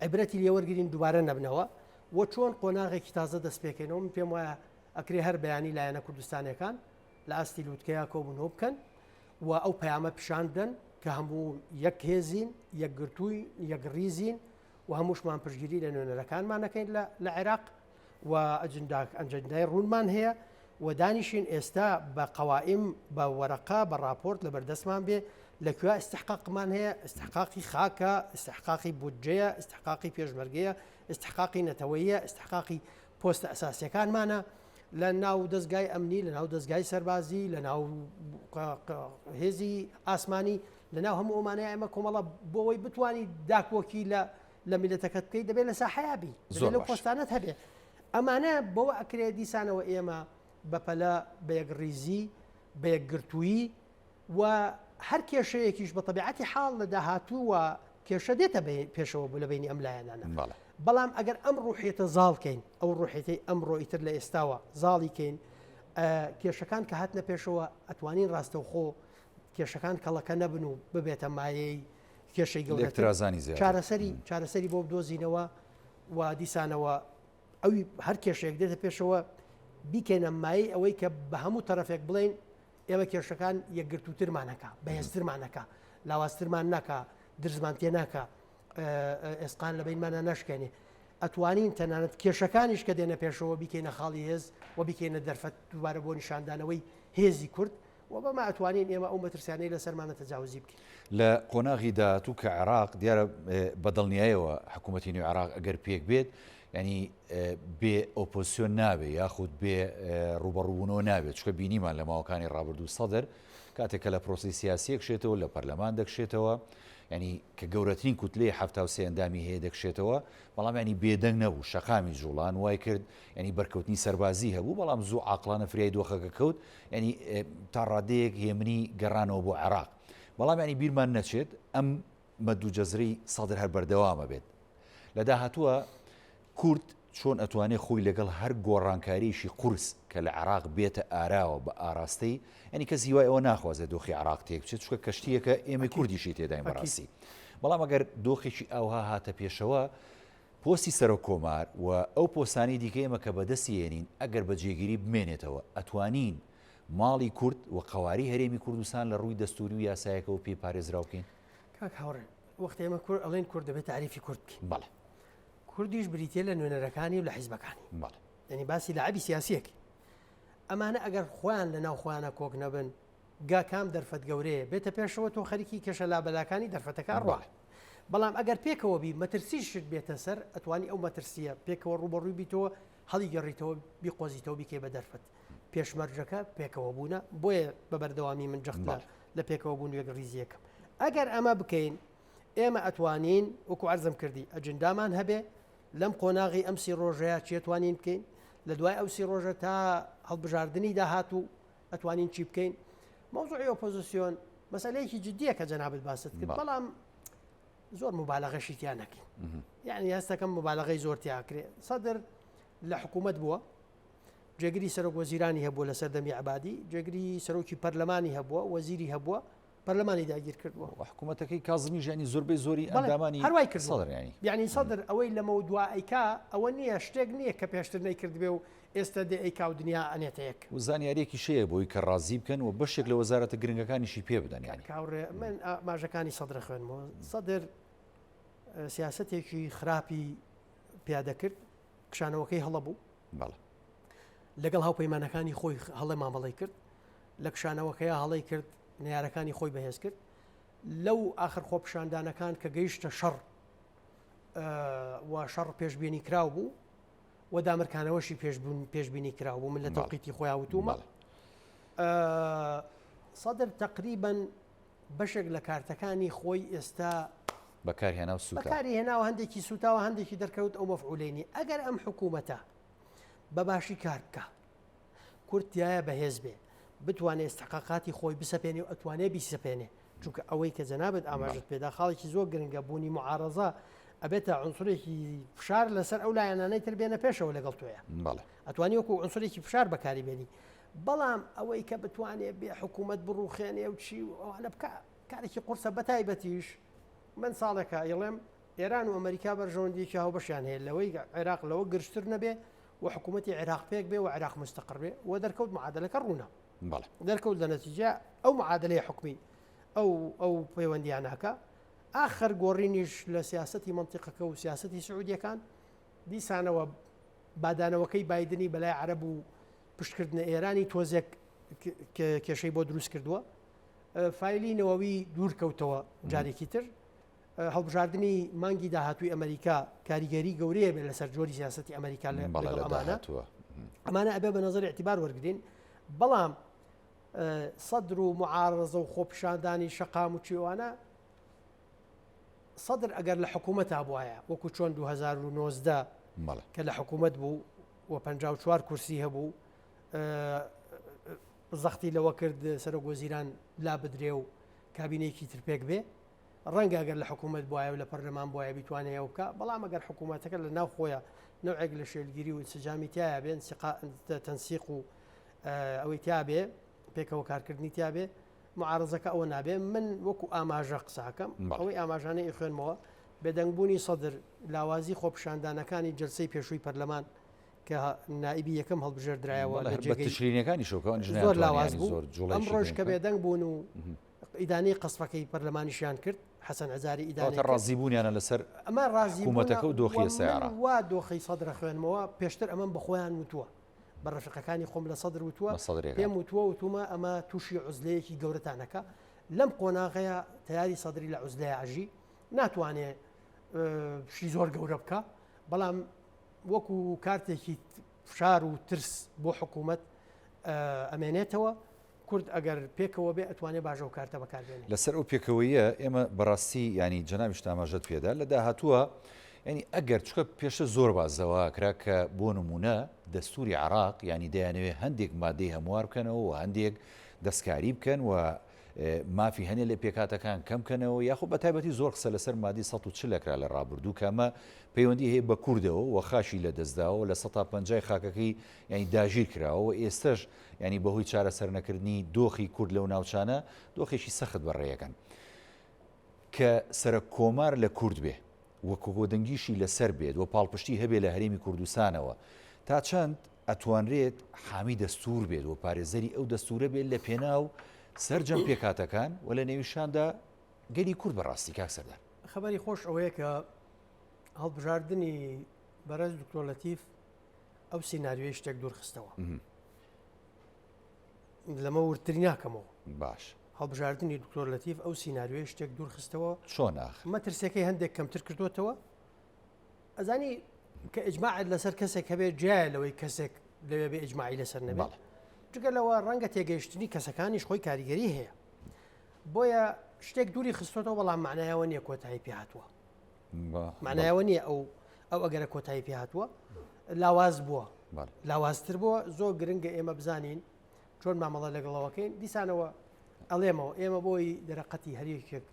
عیبرەتی لێوەرگرین دووبارە نەبنەوە و چۆن قۆناغێکی تازە دەست پێکەینەوە من پێم وایە ئەکرێ هەر بەیانی لایەنە کوردستانەکان لە ئاستی لووتکەیە کۆبوونەوە بکەن و ئەو پەیامە پیشان بدەن کە هەموو یەک هێزین یەک گرتووی یەک ڕیزین و هەمووشمان پشگیری لە نوێنەرەکانمانەکەین لە عێراق و ئەنجەندای ڕوونمان هەیە و دانیشین ئێستا بە قەوائم بە وەرەقا بە راپۆرت لە بەردەستمان بێ لەکوێ استحقاقمان هەیە استحقاقی خاکە استحقاقی بودجەیە استحقاقی پێشمەرگەیە استحقاقی نەتەوەیە استحقاقی پۆستە ئەساسیەکانمانە لە ناو دەستگای ئەمنی لە ناو دەستگای سەربازی لە ناو هێزی ئاسمانی لە ناو هەموو ئەمانەیە ئێمە کۆمەڵە بۆەوەی بتوانی داکۆکی لە میلەتەکەت بکەیت دەبێت لە ساحەیابی لەو پۆستانت هەبێ ئەمانە بەوە ئەکرێ دیسانەوە ئێمە بەپەلە بە یەکڕیزی بە یەکگرتووی و هەر کێشەیەکیش بە تەبیعەتی حاڵ لە داهاتووە کێشە دێتە پێشەوە بوو لە بینی ئەم لایەنانە بەڵام ئەگەر ئەم ڕوحێتە زاڵکەین ئەو ڕوحێتی ئەم ڕۆیتر لە ئێستاوە زاڵیکەین کێشەکان کە هاتنە پێشەوە ئەتوانین ڕاستەوخۆ کێشەکان کەڵەکە نەبن و ببێتە مایەی کێشەی گەورەترازانی چارەسەری بۆ بدۆزینەوە و دیسانەوە ئەوی هەر کێشەیەک دێتە پێشەوە بیکەنە مای ئەوەی کە بە هەموو تەرەفێک بڵێن ئێمە کێشەکان یەکگرتووترمانەکە بەهێزترمانەکە لاوازترمان ناکە درزمان تێ ناکە ئێسقان لە بینمانە نەشکێنێ ئەتوانین تەنانەت کێشەکانیش کە دێنە پێشەوە بیکەینە خاڵی هێز و بیکەینە دەرفەت دووبارە بۆ نیشاندانەوەی هێزی کورد و بەما ئەتوانین ئێمە ئەو مەترسیانەی لە سەرمانە تەجاوزی بکەین لە قۆناغی داهاتوو کە عێراق دیارە بەدڵنیایەوە حکوومەتی نوێی عێراق ئەگەر پێک بێت ینی بێ ئۆپۆسیۆن نابێت یاخود بێ ڕوبەڕووبوونەوە نابێت چکە بینیمان لە ماوەکانی ڕابردوو سەدر کاتێککە لە پرۆسی سیاسیەک شێتەوە لە پەرلەمان دەکشێتەوە ینی کە گەورەترین کوتلەی 73 ئەندامی هەیە دەکشێتەوە بەڵام ینی بێدەنگ نەبوو شەقامی جوڵان وای کرد ینی بەرکەوتنی سەربازی هەبوو بەڵام زوو عاقلانە فریای دۆخەکە کەوت ینی تا ڕادەیەک هێمنی گەڕانەوە بۆ عێراق بەڵام ینی بیرمان نەچێت ئەم مەدوو جەزرەی سەدر هەر بەردەوامە بێت لە داهاتووە کورد چۆن ئەتوانێت خۆی لەگەڵ هەر گۆڕانکاریشی قورس کە لە عێراق بێتە ئاراوە بە ئاراستەی ئەنی کەسی وای ئەوە ناخوازێت دۆخی عێراق تێک بچێت چکە کەشتیەکە ئێمە کوردیشی تێداین بەڕاستی بەڵام ئەگەر دۆخێکی ئەوها هاتە پێشەوە پۆستی سەرۆک کۆمار و ئەو پۆسانی دیکە ئێمە کە بەدەستیێنین ئەگەر بە جێگیری بمێنێتەوە ئەتوانین ماڵی کورد و قەواری هەرێمی کوردستان لە ڕووی دەستوری و یاسایەکەەوە پێی پارێزراو بکەین کاک هاوڕێن وەختی ئێمە کورد ئەڵێن کورد دەبێت تعریفی کورد بکەین بەڵێ کوردیش بریتە لە نوێنەرەکانی و لە حیزبەکانی بەڵێ ینی باسی لە عەبی سیاسیەکی ئەمانە ئەگەر خۆیان لە ناو خۆیانە کۆک نەبن گا کام دەرفەت گەورەیە بێتە پێشەوە تۆ خەریکی کێشە لابەلاکانی دەرفەتەکە ڕوا بەڵام ئەگەر پێکەوە بی مەترسیشت بێتە سەر ئەتوانی ئەو مەترسیە پێکەوە ڕوبەڕووی بیتەوە هەڵی گەڕیتەوە بیقۆزیتەوە بیکەی بە دەرفەت پێشمەرجەکە پێکەوە بوونە بۆیە بە بەردەوامی من جەختە لە پێکەوە بوون وێک ڕیزیەکەم ئەگەر ئەمە بکەین ئێمە ئەتوانین وەکو عەرزم کردی ئەجندامان هەبێ لەم قۆناغی ئەمسی ڕۆژەیە چێتوانین بکەین لە دوای ئەوسی ڕۆژە تا هەڵبژاردننی داهاتوو ئەتوانین چی بکەین مەوزوعی ئۆپۆزیسیۆن مەسەلەیەکی جددیە کە جەنابەت باست کرد بەڵام زۆر مبالغەشی تیان نەکەین یعنی هەستەکەم مبالغەی زۆر تیاکرێ سەدر لە حکوومەت بووە جێگری سەرۆک وەزیرانی هەبووە لە سەردەمی عەبادی جێگری سەرۆکی پەرلەمانی هەبووە وەزیری هەبووە پەرلەمانی داگیر کردووە حکوومەتەکەی کازمی ژانی زۆربەی زۆری ئەندامانی هەروای کرد سەدر یعنی سەدر ئەوەی لەمە دوایکا ئەوە نییە شتێک نییە کە پێشتر نەیکردبێ و ئێستا دێ ئەیکا و دنیا ئەنێتە یەک و زانیاریەکی شەیە بۆی کە ڕازی بکەن و بەشێک لە وەزارەتە گرنگەکانیشی پێ بدەن ینی کاوڕێ من ماژەکانی سەدر خوێنمەوە سەدر سیاسەتێکی خراپی پیادە کرد کشانەوەکەی هەڵە بوو بەڵێ لەگەڵ هاوپەیمانەکانی خۆی هەڵێ مامەڵی کرد لە کشانەوەکەیە هەڵی کرد نارەکانی خۆی بەهێز کرد لەو آخر خۆپشاندانەکان کە گەیشتە شەڕ و شەڕ پێشببینی کراو بوو و دامرکانەوەشی پێشببینی کراو بوو من لە تەوقیتی خۆیان وتومە سەدر تقریباً بەشێک لە کارتەکانی خۆی ئێستا بەکارهێنا و سوتا بەکاری هێناوە هەندێکی سوتاوە هەندێکی دەرکەوت ئەو مەفعولێنی ئەگەر ئەم حکوومەتە بەباشی کار بکە کورتایە بەهێز بێ بتوانێت استحقاقاتی خۆی بسەپێنێ و ئەتوانێ بیسەپێنێ چونکە ئەوەی کە جەنابەت ئاماژت پێدا خاڵێکی زۆر گرنگە بوونی معارەزە ئەبێتە عنسورێکی فشار لەسەر ئەو لایەنانەی تر بێنە پێشەوە لەگەڵ تۆیە ئەتوانی وەکو عنسورێکی فشار بەکاری بێنی بەڵام ئەوەی کە بتوانێت بێ حکوومەت بڕوخێنێ و چی ئەوانە بکە کارێکی قورسە بەتایبەتیش من ساڵێکە ئێڵێم ئێران و ئەمریکا بەرژەوەندیەکی هاوبەشیان هەیە لەوەی عێراق لەوە گرشتر نەبێ و حکوومەتی عێراق پێک بێ و عێراق مستەقر بێ و دەرکەوت معادلەکە ڕوونە دەرکەوت لە نەتیجە ئەو معادلەی حکمی ئەو پەیوەندیاناکە ئاخر گۆڕینیش لە سیاسەتی منطقەکە و سیاسەتی سعودیەکان دیسانەوە بادانەوەکەی بایدنی بەلای عەرەب و پشتکردنە ئێرانی تۆزێک کێشەی بۆ دروست کردووە فایلی نەوەوی دوورکەوتەوە جارێکی تر هەڵبژاردننی مانگی داهاتووی ئەمریکا کاریگەری گەورەیە بێت لەسەر جۆری سیاسەتی ئەمریکا ئەمانە ئەبێ بە نەزەری اعتیبار وەرگرین بەڵام سەدر و معارەزە و خۆپشاندانی شەقام و چیوانە سەدر ئەگەر لە حکوومەتا بواە وەکو چۆن 2019 کە لە حکوومەت بوو و 54 کورسی هەبوو زەختی لەوە کرد سەرۆک وەزیران لا بدرێ و کابینەیەکی تر پێک بێ ڕەنگە ئەگەر لە حکوومەت بواە و لە پەرلەمان بواە بیتوانێ بکە بەڵام ئەگەر حکوومەتەکە لە ناو خۆیە نوعێک لە شێلگیری و سجامی تایە بێن تەنسیق و ئەوەی تیا بێ پێکەوە کارکردنی تیا بێ معارەزەکە ئەوە نابێ من وەکو ئاماژە قساکەم ئەوەی ئاماژانەی خوێنمەوە بێدەنگبوونی سەدر لاوازی خۆپشاندانەکانی جلسەی پێشووی پەرلەمان کە نائبی یەکەم هەڵبژێردرایەوە لە بە جێگەی تشرینەکانی شەکان زۆر لاواز بوو ئەم ڕۆژ کە بێدەنگ بوون و ئیدانی قسفەکەی پەرلەمانیشیان کرد حەسەن عەزاری ئیدانی ڕازیبوونیانە لەسەر ئەمە ڕازیبوونەکە و دۆخی سیارە وا دۆخی سەدرە خوێنمەوە پێشتر ئەمەم بەخۆیان وتووە بە ڕەفیقەکانی خۆم لە سەدر وتووە پێم وتووە ئەمە تووشی عوزلەیەکی گەورەتانەکە لەم قۆناغەیە تیاری سەدری لە عوزلەیە عژی ناتوانێت شی زۆر گەورە بکە بەڵام وەکو کارتێکی فشار و ترس بۆ حکوومەت ئەمێنێتەوە کورد ئەگەر پێکەوە بێ ئەتوانێت باژە و کارتە بەکاربێنێت لەسەر ئەو پێکەوەیە ئێمە بەڕاستی ینی جەنابیش ئاماژەت پێدا لە داهاتووە ینی ئەگەر چکە پێشە زۆر بازەوە کرا کە بۆ نمونە دەستوری عراق ینی دەیانەوێت هەندێک مادەی هەموار بکەنەوە و هەندێک دەستکاری بکەن و مافی هەنێ لە پێکاتەکان کەم بکەنەوە یاخۆ بە تایبەتی زۆر قسە لەسەر مادی 140 لە ڕابردوو کەمە پەیوەندی هەیە بە کوردەوە و خاشی لە دەستداوە لە 150 خاکەکەی ینی داژیر کراوە ئێستش ینی بەهۆی چارەسەر نەکردنی دۆخی کورد لەو ناوچانە دۆخێکی سەخت بەڕێیەکەن کە سەر کۆمار لە کورد بێ وەکو گۆدەنگیشی لەسەر بێت و پاڵپشتی هەبێ لە هەرێمی کوردستانەوە تا چەند ئەتوانرێت حامی دەستور بێت و پارێزەری ئەو دەستورە بێت لە پێناو سەرجەم پێکاتەکان و لە نێویشاندا گەلی کورد بەڕاستی کاک سەردار خەبەری خۆش ئەوەیە کە هەڵبژاردننی بەرەز دکتۆر لەتیف ئەو سیناریۆی شتێک دوورخستەوە لەمە ورتری ناکەمەوە باش هەڵبژاردننی دکتۆر لەتیف ئەو سیناریۆی شتێک دوورخستەوە چۆن ئاخ مەترسەکەی هەندێک کەمتر کردوتەوە ئەزانی کە ئجماعت لەسەر کەسێک هەبێت جیای لەوەی کەسێک لەوێ بێ ئجماعی لەسەر نەبێت جگەلەوە ڕەنگە تێگەیشتنی کەسەکانیش خۆی کاریگەری هەیە بۆیە شتێک دووری خستۆتەوە بەڵام معنایەوە نییە کۆتایی پێ هاتووە معنایەوە نییە ئەو ئەگەرە کۆتایی پێ هاتووە لاواز بووە لاوازتر بووە زۆر گرنگە ئێمە بزانین چۆن مامەڵە لەگەڵەوەکەین دیسانەوە ئەڵێمەوە ئێمە بۆی دەرەقەتی هەریەکێک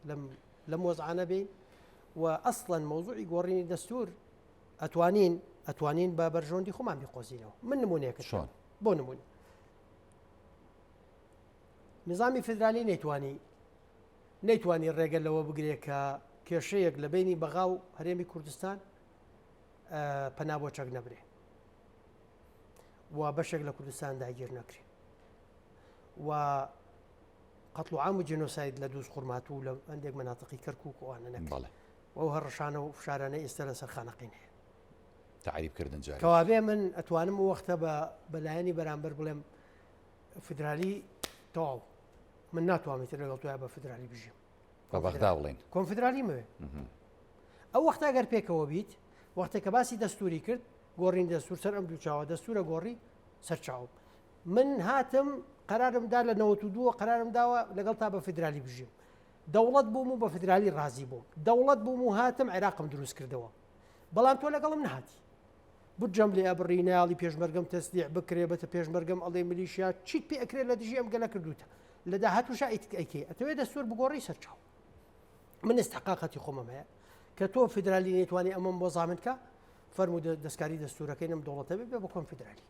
لەم وەزعانە بین و ئەسڵەن مەوزوعی گۆڕینی دەستور ئەتوانین بە بەرژۆندی خۆمان بیقۆزینەوە من نمونەیەکە چۆن بۆ نمونی نظامی فدرالی نەیتوانی ڕێگە لەوە بگرێت کە کێشەیەک لە بینی بەغا و هەرێمی کوردستان پەنا بۆ چەک نەبرێ و بەشێک لە کوردستان داگیر نەکرێ و قەتڵ و عام و جێنۆساید لە دووس قورمات و لە هەندێک مەناتقی کەرکووک ئەوانە نەکرێ و هەڕەشانە و فشارانە ئێستا لەسەر خانەقین هەیە تعریبکردن جارێک کەوابێ من ئەتوانم وەختە بەلایەنی بەرامبەر بڵێم فدرالی تەواو من ناتوانێت لەگەڵ توای بە فدرالی بژیم بە بەغدا بڵێن کۆنفدرالی مەوێ ئەو وەختە گەر پێکەوە بیت وەختێک کە باسی دەستوری کرد گۆڕین دەستور سەر ئەم دوو چاوە دەستورە گۆڕی سەرچاو من هاتم قەرارمدا لە 92 قەرارم داوە لەگەڵ تا بە فدرالی بژیم دەوڵەت بووم و بە فدرالی ڕازی بووم دەوڵەت بووم و هاتم عێراقم دروست کردەوە بەڵام تۆ لەگەڵم نهاتی بجەم لێ ئەبڕیناڵی پێشمەرگەم تەسلیع بکرێ بەتە پێشمەرگەم ئەڵێ ملیشیا چیت پێ ئەکرێت لە دژی ئەم گەلە کردوتە لە داهاتووشا ئیتکەیکێ ئەتەوێت دەستور بگۆڕی سەرچاو من استحقاقەتی خۆمم هەیە کە تۆ فدرالی نێتوانی ئەمەم بۆ زامنکە فەرمو دەستکاری دەستورەکەی نەم دەوڵەتە بێ بە کۆنفدرالی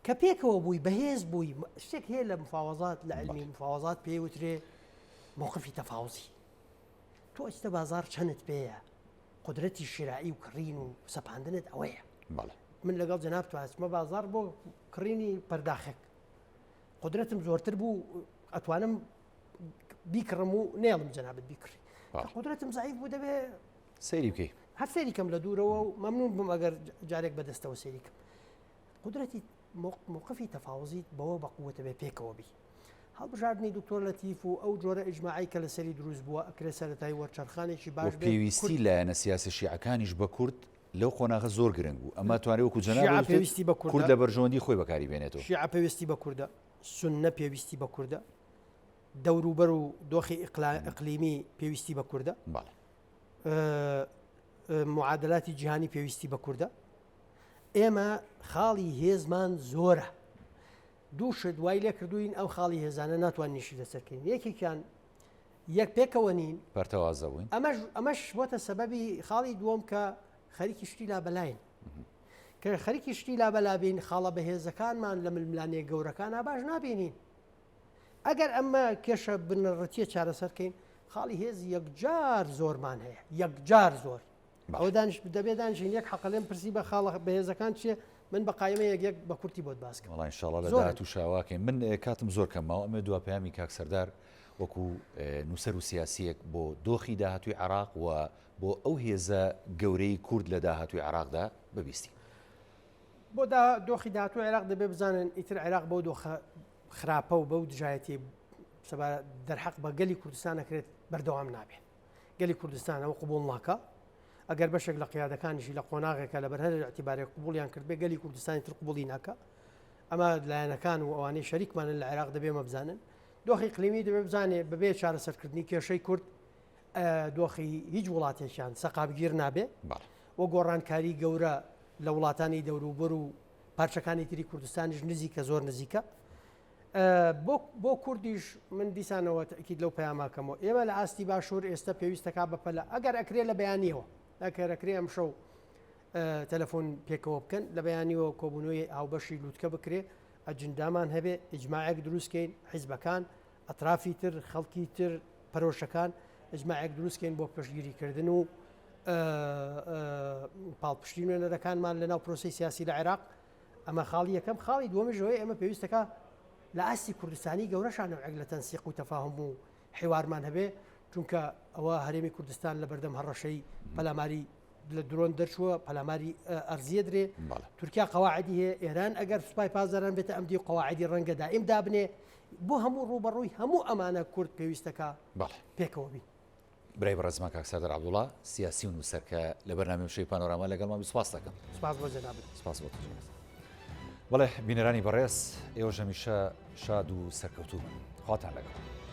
کە پێکەوە بووی بەهێز بووی شتێک هەیە لە مفاوەزات لە علمی مفاوەزات پێی وترێ موقفی تەفاوزی تۆ ئێستا بازار چەندت پێیە قدرەتی شرائی و کڕین و سەپاندنت ئەوەیە من لەگەڵ جەناب تو هەچمە بازار بۆ کڕینی پەرداخێک قدرەتم زۆرتر بوو ئەتوانم بیکڕم و نێڵم جەنابەت بیکڕی قدرەتم زعیف بوو دەبێ سەیری بکەی هەر سەیریکەم لە دوورەوە و مەمنون بم ئەگەر جارێک بەدەستەوە سەیریکەم قدرەتی موقفی تەفاوزیت بەوە بە قووەتە بێ پێکەوە بی هەڵبژاردننی دکتۆر لەتیف و ئەو جۆرە ئیجماعی کە لەسەری دروست بووە ئەکرێ سەرەتایی وەرچەرخانێکی باش پێویستی لایەنە سیاسی شیعەکانیش بە کورد لەو قۆناغە زۆر گرنگ بوو ئەمە توانێت وەکو جەناب پێویستی بە کورد لە بەرژۆندی خۆی بەکاری بێنێتەوە شیعە پێویستی بە کووردە سوننە پێویستی بە کووردە دەوروبەر و دۆخی ئەقلیمی پێویستی بە کووردە معادلاتی جیهانی پێویستی بە کووردە ئێمە خاڵی هێزمان زۆرە دووشت دوای لێ کردوین ئەو خاڵی هێزانە ناتوانیشی لەسەرکەین یەکێکیان یەک پێکەوە نین پەرتەوازە بووین ئەمەش بۆتە سەبەبی خاڵی دووەم کە خەریکی شتی لابەلاین کە خەریکی شتی لابەلابین خاڵە بەهێزەکانمان لە ململانێ گەورەکانە باش نابینین ئەگەر ئەمە کێشە بنەڕەتیە چارەسەرکەین خاڵی هێز یەکجار زۆرمان هەیە یەکجار زۆر ئەو دانیش دەبێت دانیشین یەک حەقەلێن پرسی بە خاڵە بەهێزەکان چیە من بەقایمە یەک بە کورتی بۆت باسکە وڵای انشاءڵڵا لە زۆر داهات و شاواکەین من کاتم زۆر کەمەوە ئەمە دوا پەیامی کاک سەردار وەکو نووسەر و سیاسیەک بۆ دۆخی داهاتووی عێراق و بۆ ئەو هێزە گەورەی کورد لە داهاتووی عێراقدا ببیستی بۆ دۆخی داهاتووی عێراق دەبێ بزانن ئیتر عێراق بەو دۆخە خراپە و بەو دژایەتی دەرحەق بە گەلی کوردستان نەکرێت بەردەوام نابێت گەلی کوردستان ئەوە قبول ناکە ئەگەر بەشێک لە قیادەکانیشی لە قۆناغێکە لە بەرهەر ئەتیبارێک قبولیان کرد بێ گەلی کوردستانی تر قبولی ناکە ئەمە لایەنەکان و ئەوانەی شەریکمانن لە عێراق دەبێ مە بزانن دۆخی قلیمی دەبێ بزانێ بەبێ چارەسەرکردنی کێشەی کورد دۆخی هیچ وڵاتێکیان سەقابگیر نابێ وە گۆڕانکاری گەورە لە وڵاتانی دەوروبەر و پارچەکانی تری کوردستانیش نزیکە زۆر نزیکە بۆ کوردیش من دیسانەوە تەکید لەو پەیاماکەمەوە ئێمە لە ئاستی باشوور ئێستا پێویستەکە بەپەلە ئەگەر ئەکرێ لە بەیانیەوە ئەکەرەکرێ ئەم شەو تەلەفۆن پێکەوە بکەن لە بەیانیەوە کۆبوونەوەی هاوبەشی لووتکە بکرێ ئەجندامان هەبێ ئیجماعێک دروستکەین حیزبەکان ئەطرافی تر خەڵکی تر پەرۆشەکان ئیجماعێک دروستکەین بۆ پشتگیریکردن و پاڵپشتی نوێنەرەکانمان لەناو پرۆسی سیاسی لە عێراق ئەمە خاڵی یەکەم خاڵی دووەمیشەوەی ئەمە پێویستەکە لە ئاستی کوردستانی گەورەشانەوەک لە تەنسیق و تەفاهم و حیوارمان هەبێ چونکە ئەوە هەرێمی کوردستان لە بەردەم هەڕەشەی پەلاماری لە درۆن دەرچووە پەلاماری ئەرزیە درێ تورکیا قەواعدی هەیە ئێران ئەگەر سوپای پازاران بێتە ئەمدی قەواعدی ڕەنگە دائیم دابنێ بۆ هەموو ڕوبەڕووی هەموو ئەمانە کورد پێویستەکە پێکەوە بین. برای بەڕێزمان کاک سەردار عەبدوڵڵا سیاسی و نووسەرکە لە بەرنامەی شەی پانۆراما لەگەڵمان سوپاس دەکەم. سوپاس بۆ جەنابەت. سوپاس بۆ بەڵێ بینەرانی بەڕێز ئێوەش هەمیشە شاد و سەرکەوتوو بن. خواتان لەگەڵ.